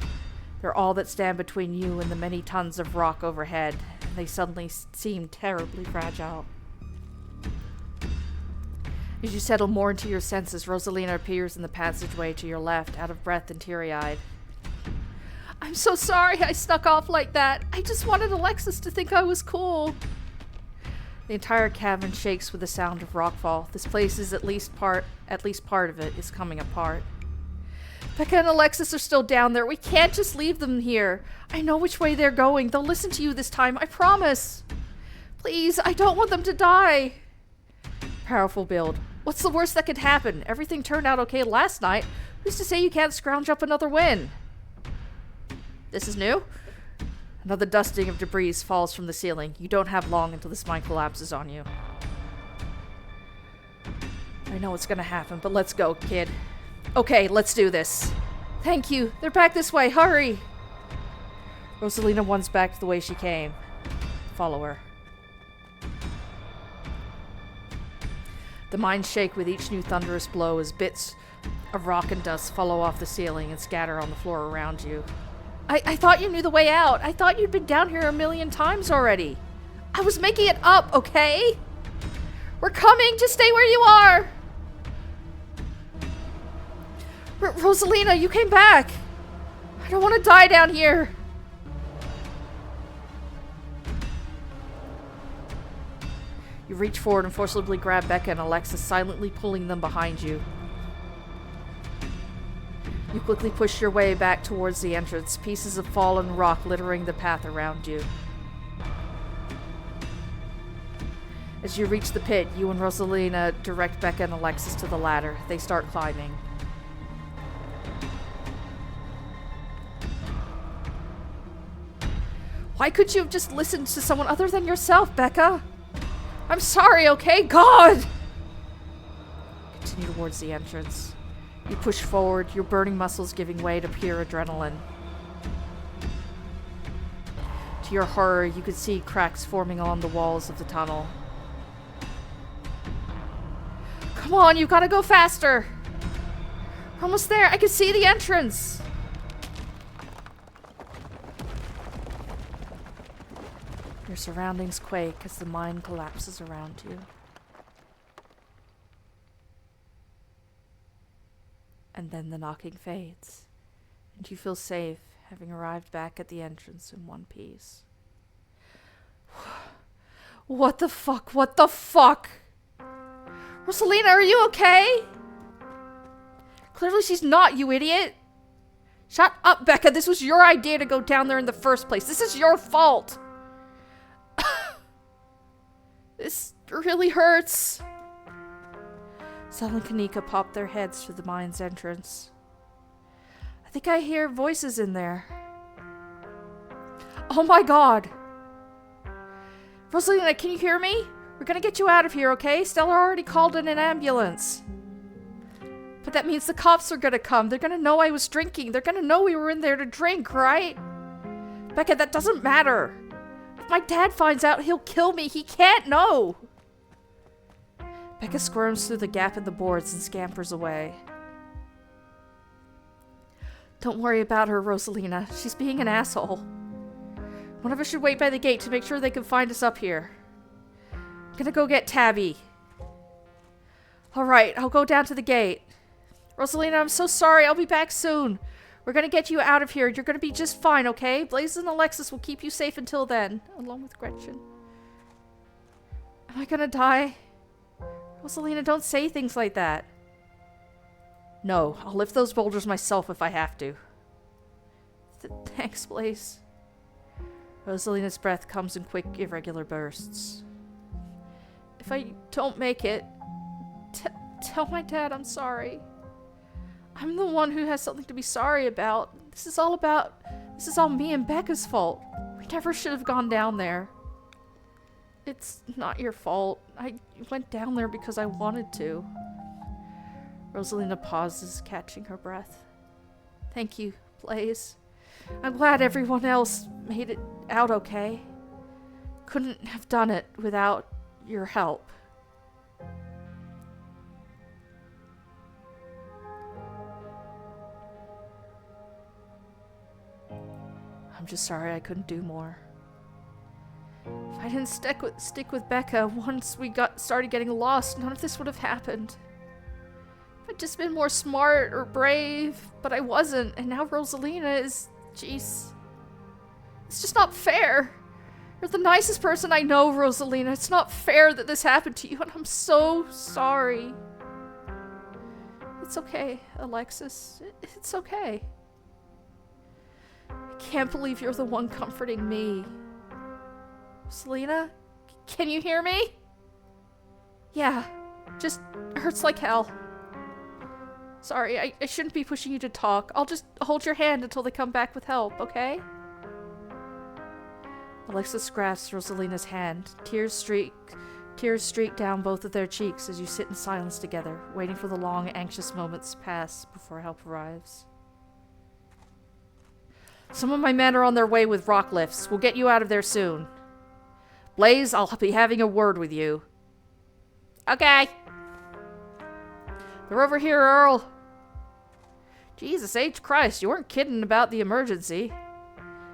They're all that stand between you and the many tons of rock overhead, and they suddenly seem terribly fragile. As you settle more into your senses, Rosalina appears in the passageway to your left, out of breath and teary-eyed. I'm so sorry I snuck off like that. I just wanted Alexis to think I was cool. The entire cavern shakes with the sound of rockfall. This place is at least part of it is coming apart. Becca and Alexis are still down there. We can't just leave them here. I know which way they're going. They'll listen to you this time, I promise. Please, I don't want them to die. Powerful build. What's the worst that could happen? Everything turned out okay last night. Who's to say you can't scrounge up another win? This is new? Another dusting of debris falls from the ceiling. You don't have long until this mine collapses on you. I know what's gonna happen, but let's go, kid. Okay, let's do this. Thank you. They're back this way. Hurry! Rosalina runs back to the way she came. follow her. The mines shake with each new thunderous blow as bits of rock and dust follow off the ceiling and scatter on the floor around you. I thought you knew the way out. I thought you'd been down here 1,000,000 times already. I was making it up, okay? We're coming. Just stay where you are. Rosalina, you came back. I don't want to die down here. You reach forward and forcibly grab Becca and Alexis, silently pulling them behind you. You quickly push your way back towards the entrance, pieces of fallen rock littering the path around you. As you reach the pit, you and Rosalina direct Becca and Alexis to the ladder. They start climbing. Why could you have just listened to someone other than yourself, Becca? I'm sorry, okay? God! Continue towards the entrance. You push forward, your burning muscles giving way to pure adrenaline. To your horror, you could see cracks forming along the walls of the tunnel. Come on, you gotta go faster! We're almost there, I can see the entrance! Your surroundings quake as the mine collapses around you. And then the knocking fades, and you feel safe, having arrived back at the entrance in one piece. What the fuck? What the fuck? Rosalina, are you okay? Clearly she's not, you idiot. Shut up, Becca. This was your idea to go down there in the first place. This is your fault. This really hurts. Sal and Kanika pop their heads through the mine's entrance. I think I hear voices in there. Oh my god. Rosalina, can you hear me? We're gonna get you out of here, okay? Stella already called in an ambulance. But that means the cops are gonna come. They're gonna know I was drinking. They're gonna know we were in there to drink, right? Becca, that doesn't matter. If my dad finds out, he'll kill me. He can't know. Becca squirms through the gap in the boards and scampers away. Don't worry about her, Rosalina. She's being an asshole. One of us should wait by the gate to make sure they can find us up here. I'm gonna go get Tabby. Alright, I'll go down to the gate. Rosalina, I'm so sorry. I'll be back soon. We're gonna get you out of here. You're gonna be just fine, okay? Blaze and Alexis will keep you safe until then, along with Gretchen. Am I gonna die? Rosalina, don't say things like that. No, I'll lift those boulders myself if I have to. Thanks, Blaze. Rosalina's breath comes in quick, irregular bursts. If I don't make it, tell my dad I'm sorry. I'm the one who has something to be sorry about. This is all me and Becca's fault. We never should have gone down there. It's not your fault. I went down there because I wanted to. Rosalina pauses, catching her breath. Thank you, Blaze. I'm glad everyone else made it out okay. Couldn't have done it without your help. I'm just sorry I couldn't do more. If I didn't stick with Becca once we started getting lost, none of this would have happened. If I'd just been more smart or brave, but I wasn't, and now Rosalina is... Jeez. It's just not fair. You're the nicest person I know, Rosalina. It's not fair that this happened to you, and I'm so sorry. It's okay, Alexis. It's okay. I can't believe you're the one comforting me. Selena? Can you hear me? Yeah. Just hurts like hell. Sorry, I shouldn't be pushing you to talk. I'll just hold your hand until they come back with help, okay? Alexis grasps Rosalina's hand. Tears streak down both of their cheeks as you sit in silence together, waiting for the long, anxious moments to pass before help arrives. Some of my men are on their way with rock lifts. We'll get you out of there soon. Blaze, I'll be having a word with you. Okay. They're over here, Earl. Jesus H. Christ, you weren't kidding about the emergency.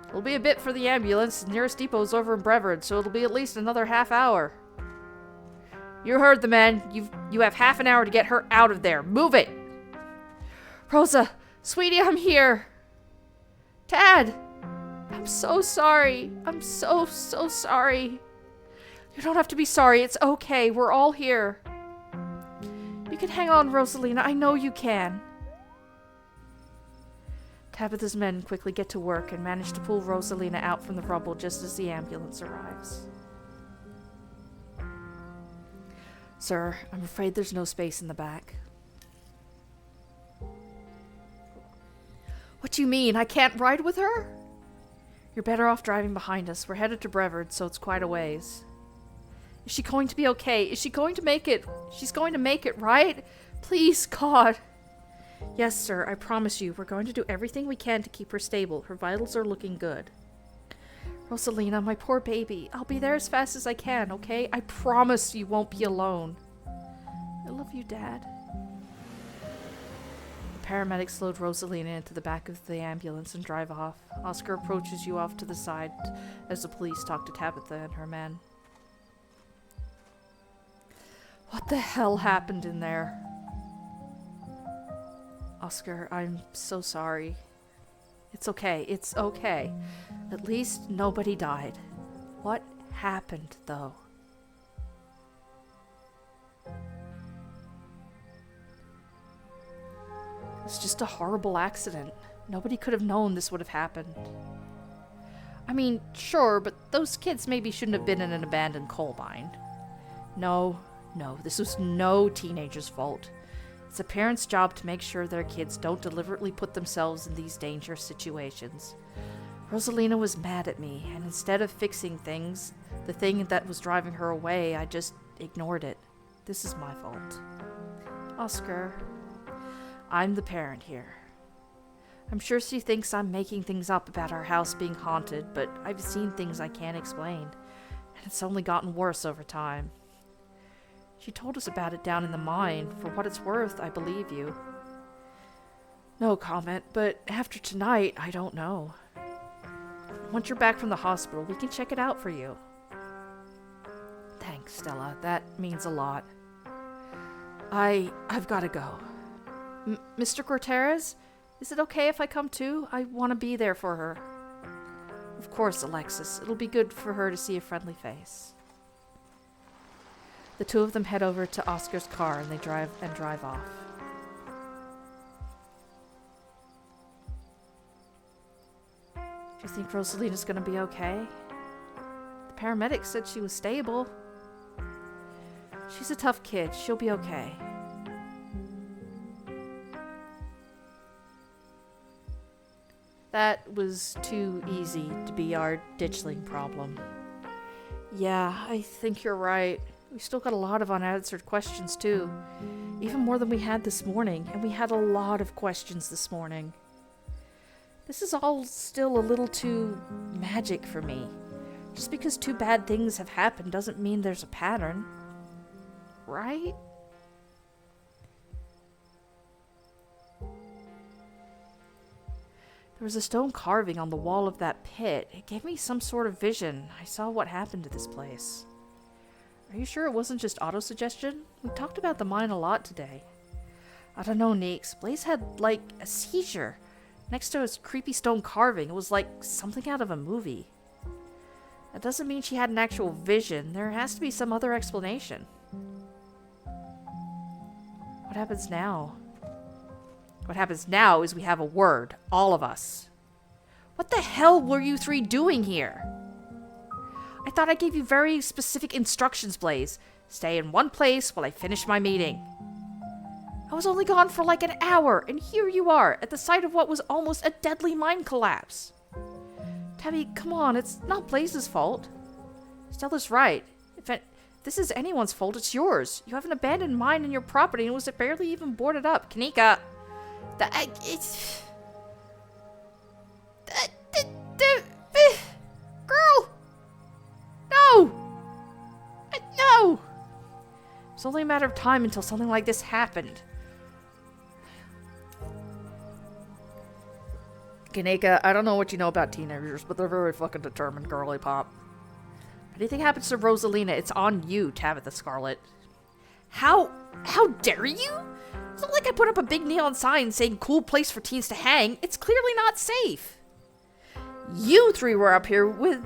It'll be a bit for the ambulance. The nearest depot's over in Brevard, so it'll be at least another half hour. You heard the man. You have half an hour to get her out of there. Move it! Rosa, sweetie, I'm here. Tad, I'm so sorry. I'm so sorry. You don't have to be sorry. It's okay. We're all here. You can hang on, Rosalina. I know you can. Tabitha's men quickly get to work and manage to pull Rosalina out from the rubble just as the ambulance arrives. Sir, I'm afraid there's no space in the back. What do you mean? I can't ride with her? You're better off driving behind us. We're headed to Brevard, so it's quite a ways. Is she going to be okay? Is she going to make it? She's going to make it, right? Please, God. Yes, sir, I promise you. We're going to do everything we can to keep her stable. Her vitals are looking good. Rosalina, my poor baby. I'll be there as fast as I can, okay? I promise you won't be alone. I love you, Dad. The paramedics load Rosalina into the back of the ambulance and drive off. Oscar approaches you off to the side as the police talk to Tabitha and her men. What the hell happened in there? Oscar, I'm so sorry. It's okay. It's okay. At least nobody died. What happened, though? It's just a horrible accident. Nobody could have known this would have happened. I mean, sure, but those kids maybe shouldn't have been in an abandoned coal mine. No, this was no teenager's fault. It's a parent's job to make sure their kids don't deliberately put themselves in these dangerous situations. Rosalina was mad at me, and instead of fixing things, the thing that was driving her away, I just ignored it. This is my fault. Oscar, I'm the parent here. I'm sure she thinks I'm making things up about our house being haunted, but I've seen things I can't explain, and it's only gotten worse over time. She told us about it down in the mine. For what it's worth, I believe you. No comment, but after tonight, I don't know. Once you're back from the hospital, we can check it out for you. Thanks, Stella. That means a lot. I've got to go. Mr. Cortez, is it okay if I come too? I want to be there for her. Of course, Alexis. It'll be good for her to see a friendly face. The two of them head over to Oscar's car and they drive off. Do you think Rosalina's gonna be okay? The paramedics said she was stable. She's a tough kid. She'll be okay. That was too easy to be our ditchling problem. Yeah, I think you're right. We still got a lot of unanswered questions, too. Even more than we had this morning, and we had a lot of questions this morning. This is all still a little too magic for me. Just because two bad things have happened doesn't mean there's a pattern. Right? There was a stone carving on the wall of that pit. It gave me some sort of vision. I saw what happened to this place. Are you sure it wasn't just autosuggestion? We talked about the mine a lot today. I don't know, Neeks. Blaze had, like, a seizure next to his creepy stone carving. It was like something out of a movie. That doesn't mean she had an actual vision. There has to be some other explanation. What happens now? What happens now is we have a word. All of us. What the hell were you three doing here? I thought I gave you very specific instructions, Blaze. Stay in one place while I finish my meeting. I was only gone for like an hour, and here you are, at the site of what was almost a deadly mine collapse. Tabby, come on, it's not Blaze's fault. Stella's right. If this is anyone's fault, it's yours. You have an abandoned mine in your property, and it was barely even boarded up. Kanika, girl! No! It's only a matter of time until something like this happened. Kaneka, I don't know what you know about teenagers, but they're very fucking determined, girly pop. If anything happens to Rosalina, it's on you, Tabitha Scarlet. How dare you? It's not like I put up a big neon sign saying cool place for teens to hang. It's clearly not safe. You three were up here with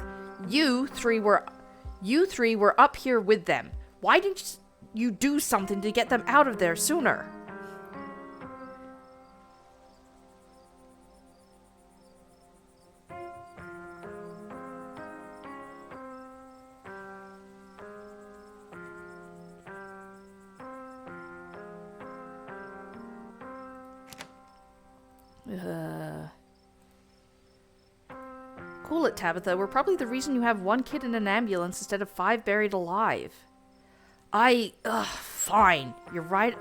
them. Why didn't you do something to get them out of there sooner? Cool it, Tabitha. We're probably the reason you have one kid in an ambulance instead of 5 buried alive. Fine. You're right.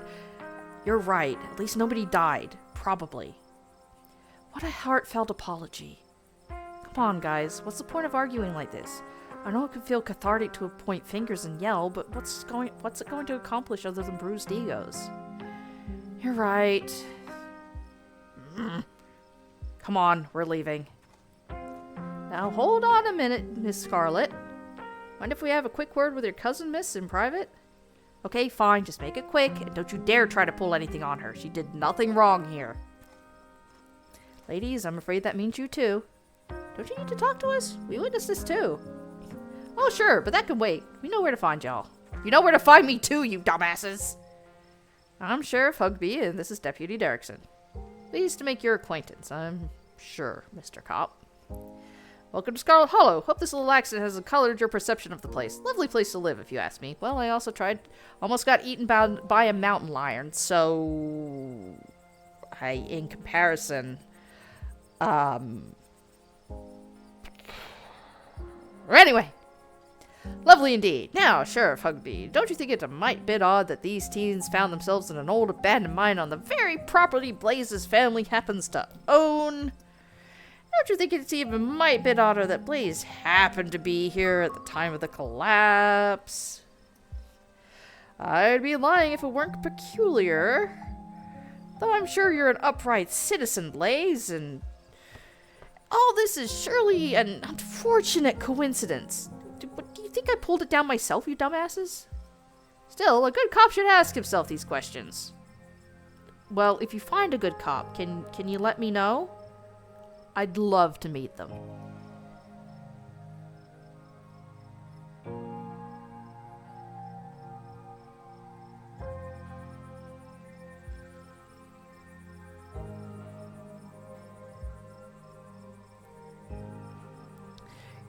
You're right. At least nobody died. Probably. What a heartfelt apology. Come on, guys. What's the point of arguing like this? I know it can feel cathartic to point fingers and yell, but what's it going to accomplish other than bruised egos? You're right. Come on, we're leaving. Now hold on a minute, Miss Scarlet. Mind if we have a quick word with your cousin, miss, in private? Okay, fine, just make it quick, and don't you dare try to pull anything on her. She did nothing wrong here. Ladies, I'm afraid that means you too. Don't you need to talk to us? We witnessed this too. Oh, sure, but that can wait. We know where to find y'all. You know where to find me too, you dumbasses! I'm Sheriff Hugby, and this is Deputy Derrickson. Pleased to make your acquaintance, I'm sure, Mr. Cop. Welcome to Scarlet Hollow. Hope this little accident hasn't colored your perception of the place. Lovely place to live, if you ask me. Well, I also almost got eaten by a mountain lion, so... in comparison... Anyway. Lovely indeed. Now, Sheriff Hugby, don't you think it a mite bit odd that these teens found themselves in an old abandoned mine on the very property Blaze's family happens to own? Don't you think it's even a mite bit odder that Blaze happened to be here at the time of the collapse? I'd be lying if it weren't peculiar. Though I'm sure you're an upright citizen, Blaze, and all this is surely an unfortunate coincidence. But do you think I pulled it down myself, you dumbasses? Still, a good cop should ask himself these questions. Well, if you find a good cop, can you let me know? I'd love to meet them.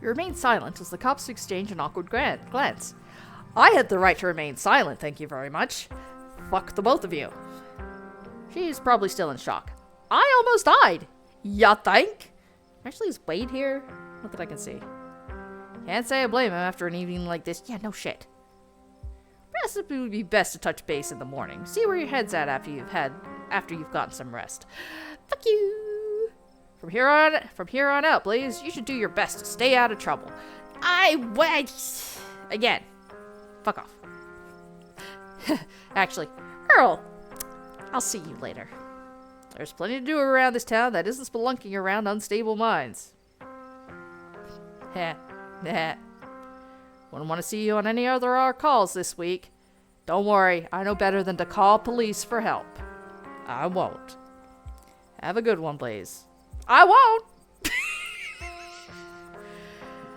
You remain silent as the cops exchange an awkward glance. I had the right to remain silent, thank you very much. Fuck the both of you. She's probably still in shock. I almost died. Ya think? Actually, is Wade here? Not that I can see. Can't say I blame him after an evening like this. Yeah, no shit. Perhaps it would be best to touch base in the morning. See where your head's at after you've gotten some rest. Fuck you. From here on out, Blaze, you should do your best to stay out of trouble. Again. Fuck off. Actually, Earl, I'll see you later. There's plenty to do around this town that isn't spelunking around unstable minds. Heh. Wouldn't want to see you on any other our calls this week. Don't worry, I know better than to call police for help. I won't. Have a good one, Blaze. I won't!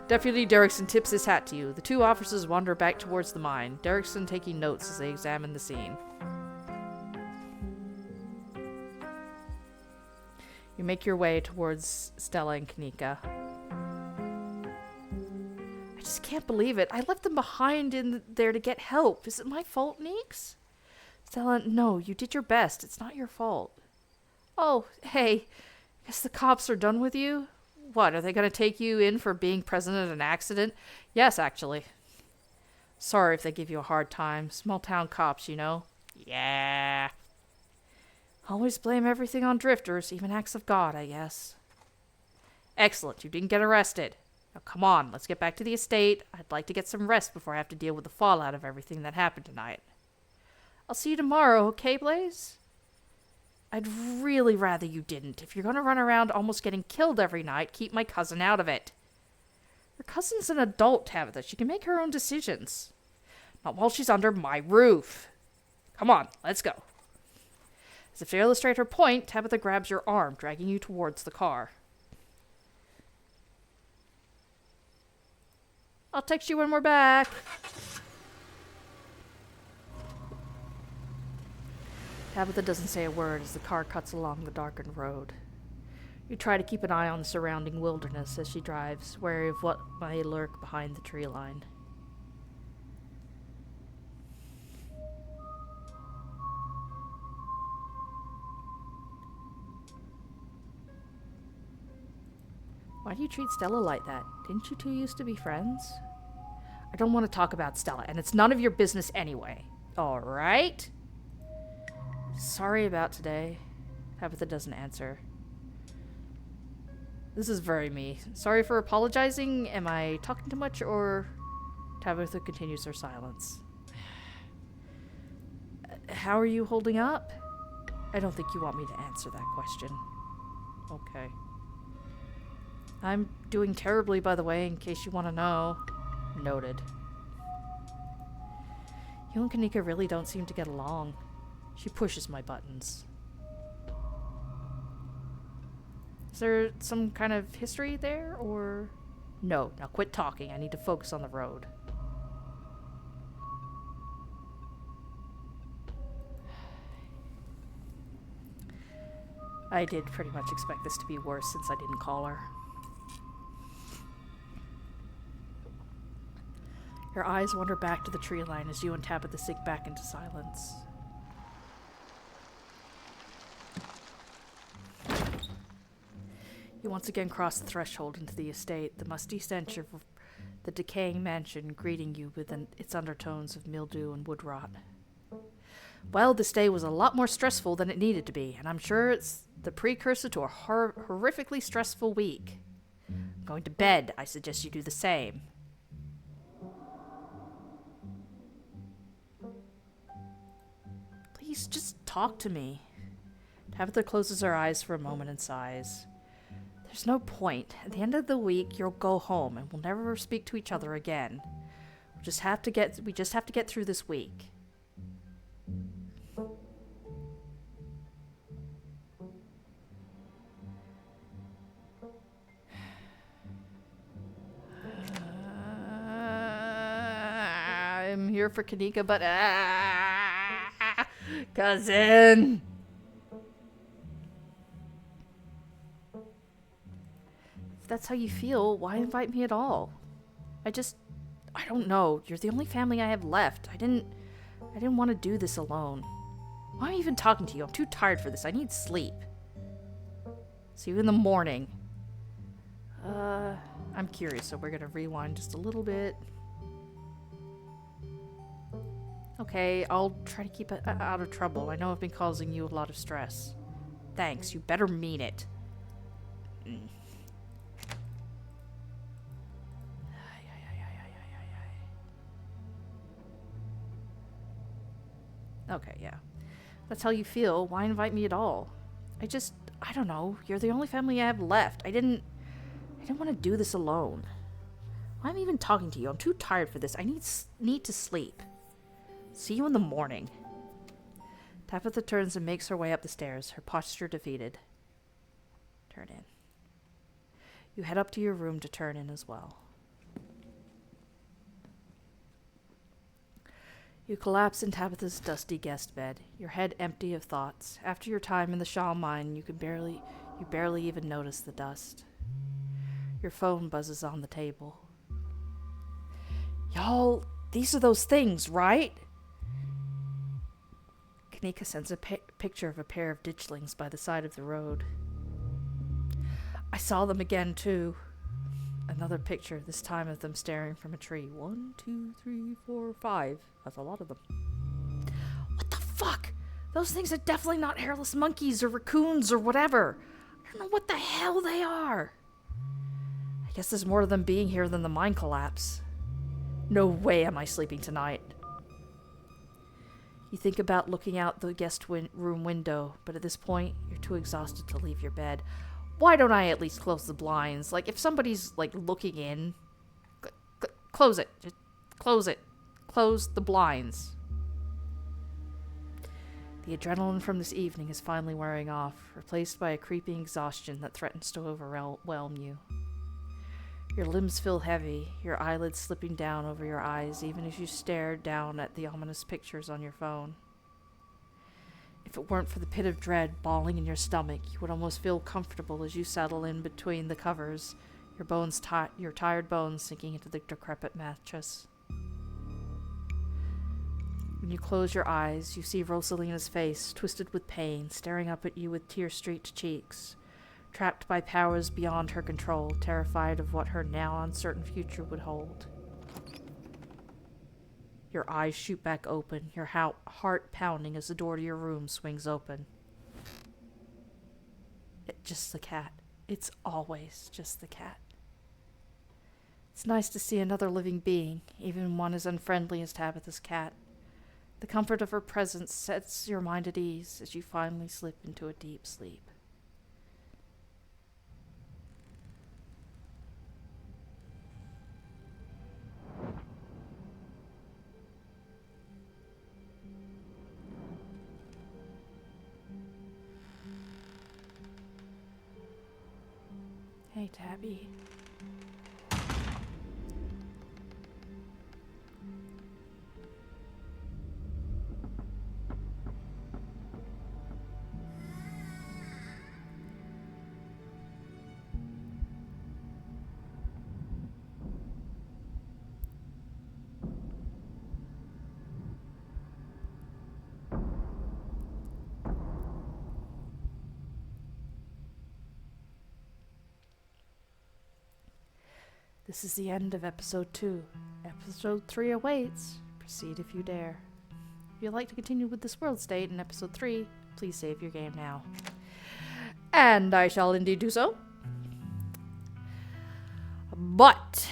Deputy Derrickson tips his hat to you. The two officers wander back towards the mine, Derrickson taking notes as they examine the scene. You make your way towards Stella and Kanika. I just can't believe it. I left them behind in there to get help. Is it my fault, Neeks? Stella, no, you did your best. It's not your fault. Oh, hey, guess the cops are done with you? What, are they going to take you in for being present at an accident? Yes, actually. Sorry if they give you a hard time. Small town cops, you know. Yeah. Always blame everything on drifters, even acts of God, I guess. Excellent, you didn't get arrested. Now come on, let's get back to the estate. I'd like to get some rest before I have to deal with the fallout of everything that happened tonight. I'll see you tomorrow, okay, Blaze? I'd really rather you didn't. If you're gonna run around almost getting killed every night, keep my cousin out of it. Your cousin's an adult, Tabitha. She can make her own decisions. Not while she's under my roof. Come on, let's go. As if to illustrate her point, Tabitha grabs your arm, dragging you towards the car. I'll text you when we're back. Tabitha doesn't say a word as the car cuts along the darkened road. You try to keep an eye on the surrounding wilderness as she drives, wary of what may lurk behind the tree line. Why do you treat Stella like that? Didn't you two used to be friends? I don't want to talk about Stella, and it's none of your business anyway. All right? Sorry about today. Tabitha doesn't answer. This is very me. Sorry for apologizing. Am I talking too much, or... Tabitha continues her silence. How are you holding up? I don't think you want me to answer that question. Okay. I'm doing terribly, by the way, in case you want to know. Noted. You and Kanika really don't seem to get along. She pushes my buttons. Is there some kind of history there, or... No, now quit talking. I need to focus on the road. I did pretty much expect this to be worse since I didn't call her. Your eyes wander back to the tree line as you and Tabitha sink back into silence. You once again cross the threshold into the estate, the musty stench of the decaying mansion greeting you with its undertones of mildew and wood rot. Well, this day was a lot more stressful than it needed to be, and I'm sure it's the precursor to a horrifically stressful week. I'm going to bed. I suggest you do the same. Please, just talk to me. Tabitha closes her eyes for a moment and sighs. There's no point. At the end of the week, you'll go home, and we'll never speak to each other again. We just have to get through this week. I'm here for Kanika, but cousin. If that's how you feel, why invite me at all? I don't know. You're the only family I have left. I didn't want to do this alone. Why am I even talking to you? I'm too tired for this. I need sleep. See you in the morning. I'm curious, so we're gonna rewind just a little bit. Okay, I'll try to keep it out of trouble. I know I've been causing you a lot of stress. Thanks, you better mean it. Okay, yeah. That's how you feel. Why invite me at all? I don't know. You're the only family I have left. I didn't want to do this alone. Why am I even talking to you? I'm too tired for this. I need to sleep. See you in the morning. Tabitha turns and makes her way up the stairs, her posture defeated. Turn in. You head up to your room to turn in as well. You collapse in Tabitha's dusty guest bed, your head empty of thoughts. After your time in the Shaw mine, you barely even notice the dust. Your phone buzzes on the table. Y'all, these are those things, right? Kanika sends a picture of a pair of ditchlings by the side of the road. I saw them again, too. Another picture, this time of them staring from a tree. 1, 2, 3, 4, 5. That's a lot of them. What the fuck? Those things are definitely not hairless monkeys or raccoons or whatever. I don't know what the hell they are. I guess there's more to them being here than the mine collapse. No way am I sleeping tonight. You think about looking out the room window, but at this point, you're too exhausted to leave your bed. Why don't I at least close the blinds? Like, if somebody's, like, looking in, close it. Just close it. Close the blinds. The adrenaline from this evening is finally wearing off, replaced by a creeping exhaustion that threatens to overwhelm you. Your limbs feel heavy, your eyelids slipping down over your eyes even as you stare down at the ominous pictures on your phone. If it weren't for the pit of dread bawling in your stomach, you would almost feel comfortable as you settle in between the covers, your tired bones sinking into the decrepit mattress. When you close your eyes, you see Rosalina's face, twisted with pain, staring up at you with tear-streaked cheeks. Trapped by powers beyond her control, terrified of what her now uncertain future would hold. Your eyes shoot back open, your heart pounding as the door to your room swings open. It's just the cat. It's always just the cat. It's nice to see another living being, even one as unfriendly as Tabitha's cat. The comfort of her presence sets your mind at ease as you finally slip into a deep sleep. Hey, Tabby. This is the end of episode 2. Episode 3 awaits. Proceed if you dare. If you'd like to continue with this world state in episode 3, please save your game now. And I shall indeed do so. But,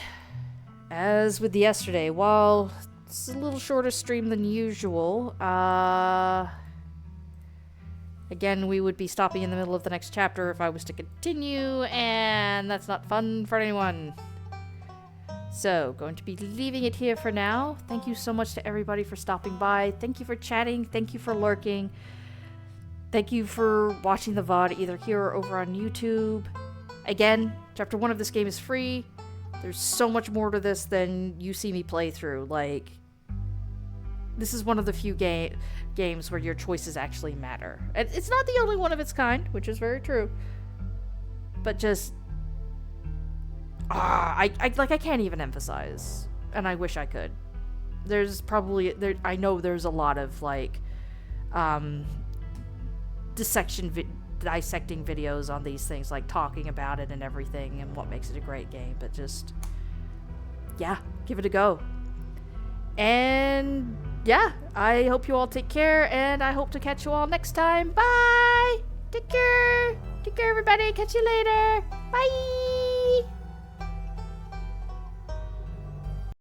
as with yesterday, while it's a little shorter stream than usual, again, we would be stopping in the middle of the next chapter if I was to continue, and that's not fun for anyone. So, going to be leaving it here for now. Thank you so much to everybody for stopping by. Thank you for chatting. Thank you for lurking. Thank you for watching the VOD either here or over on YouTube. Again, Chapter 1 of this game is free. There's so much more to this than you see me play through. Like, this is one of the few games where your choices actually matter. And it's not the only one of its kind, which is very true. But just... I can't even emphasize, and I wish I could. There's probably I know there's a lot of like dissecting videos on these things, like talking about it and everything and what makes it a great game, but just yeah, give it a go. And yeah, I hope you all take care, and I hope to catch you all next time. Bye. Take care everybody. Catch you later. Bye.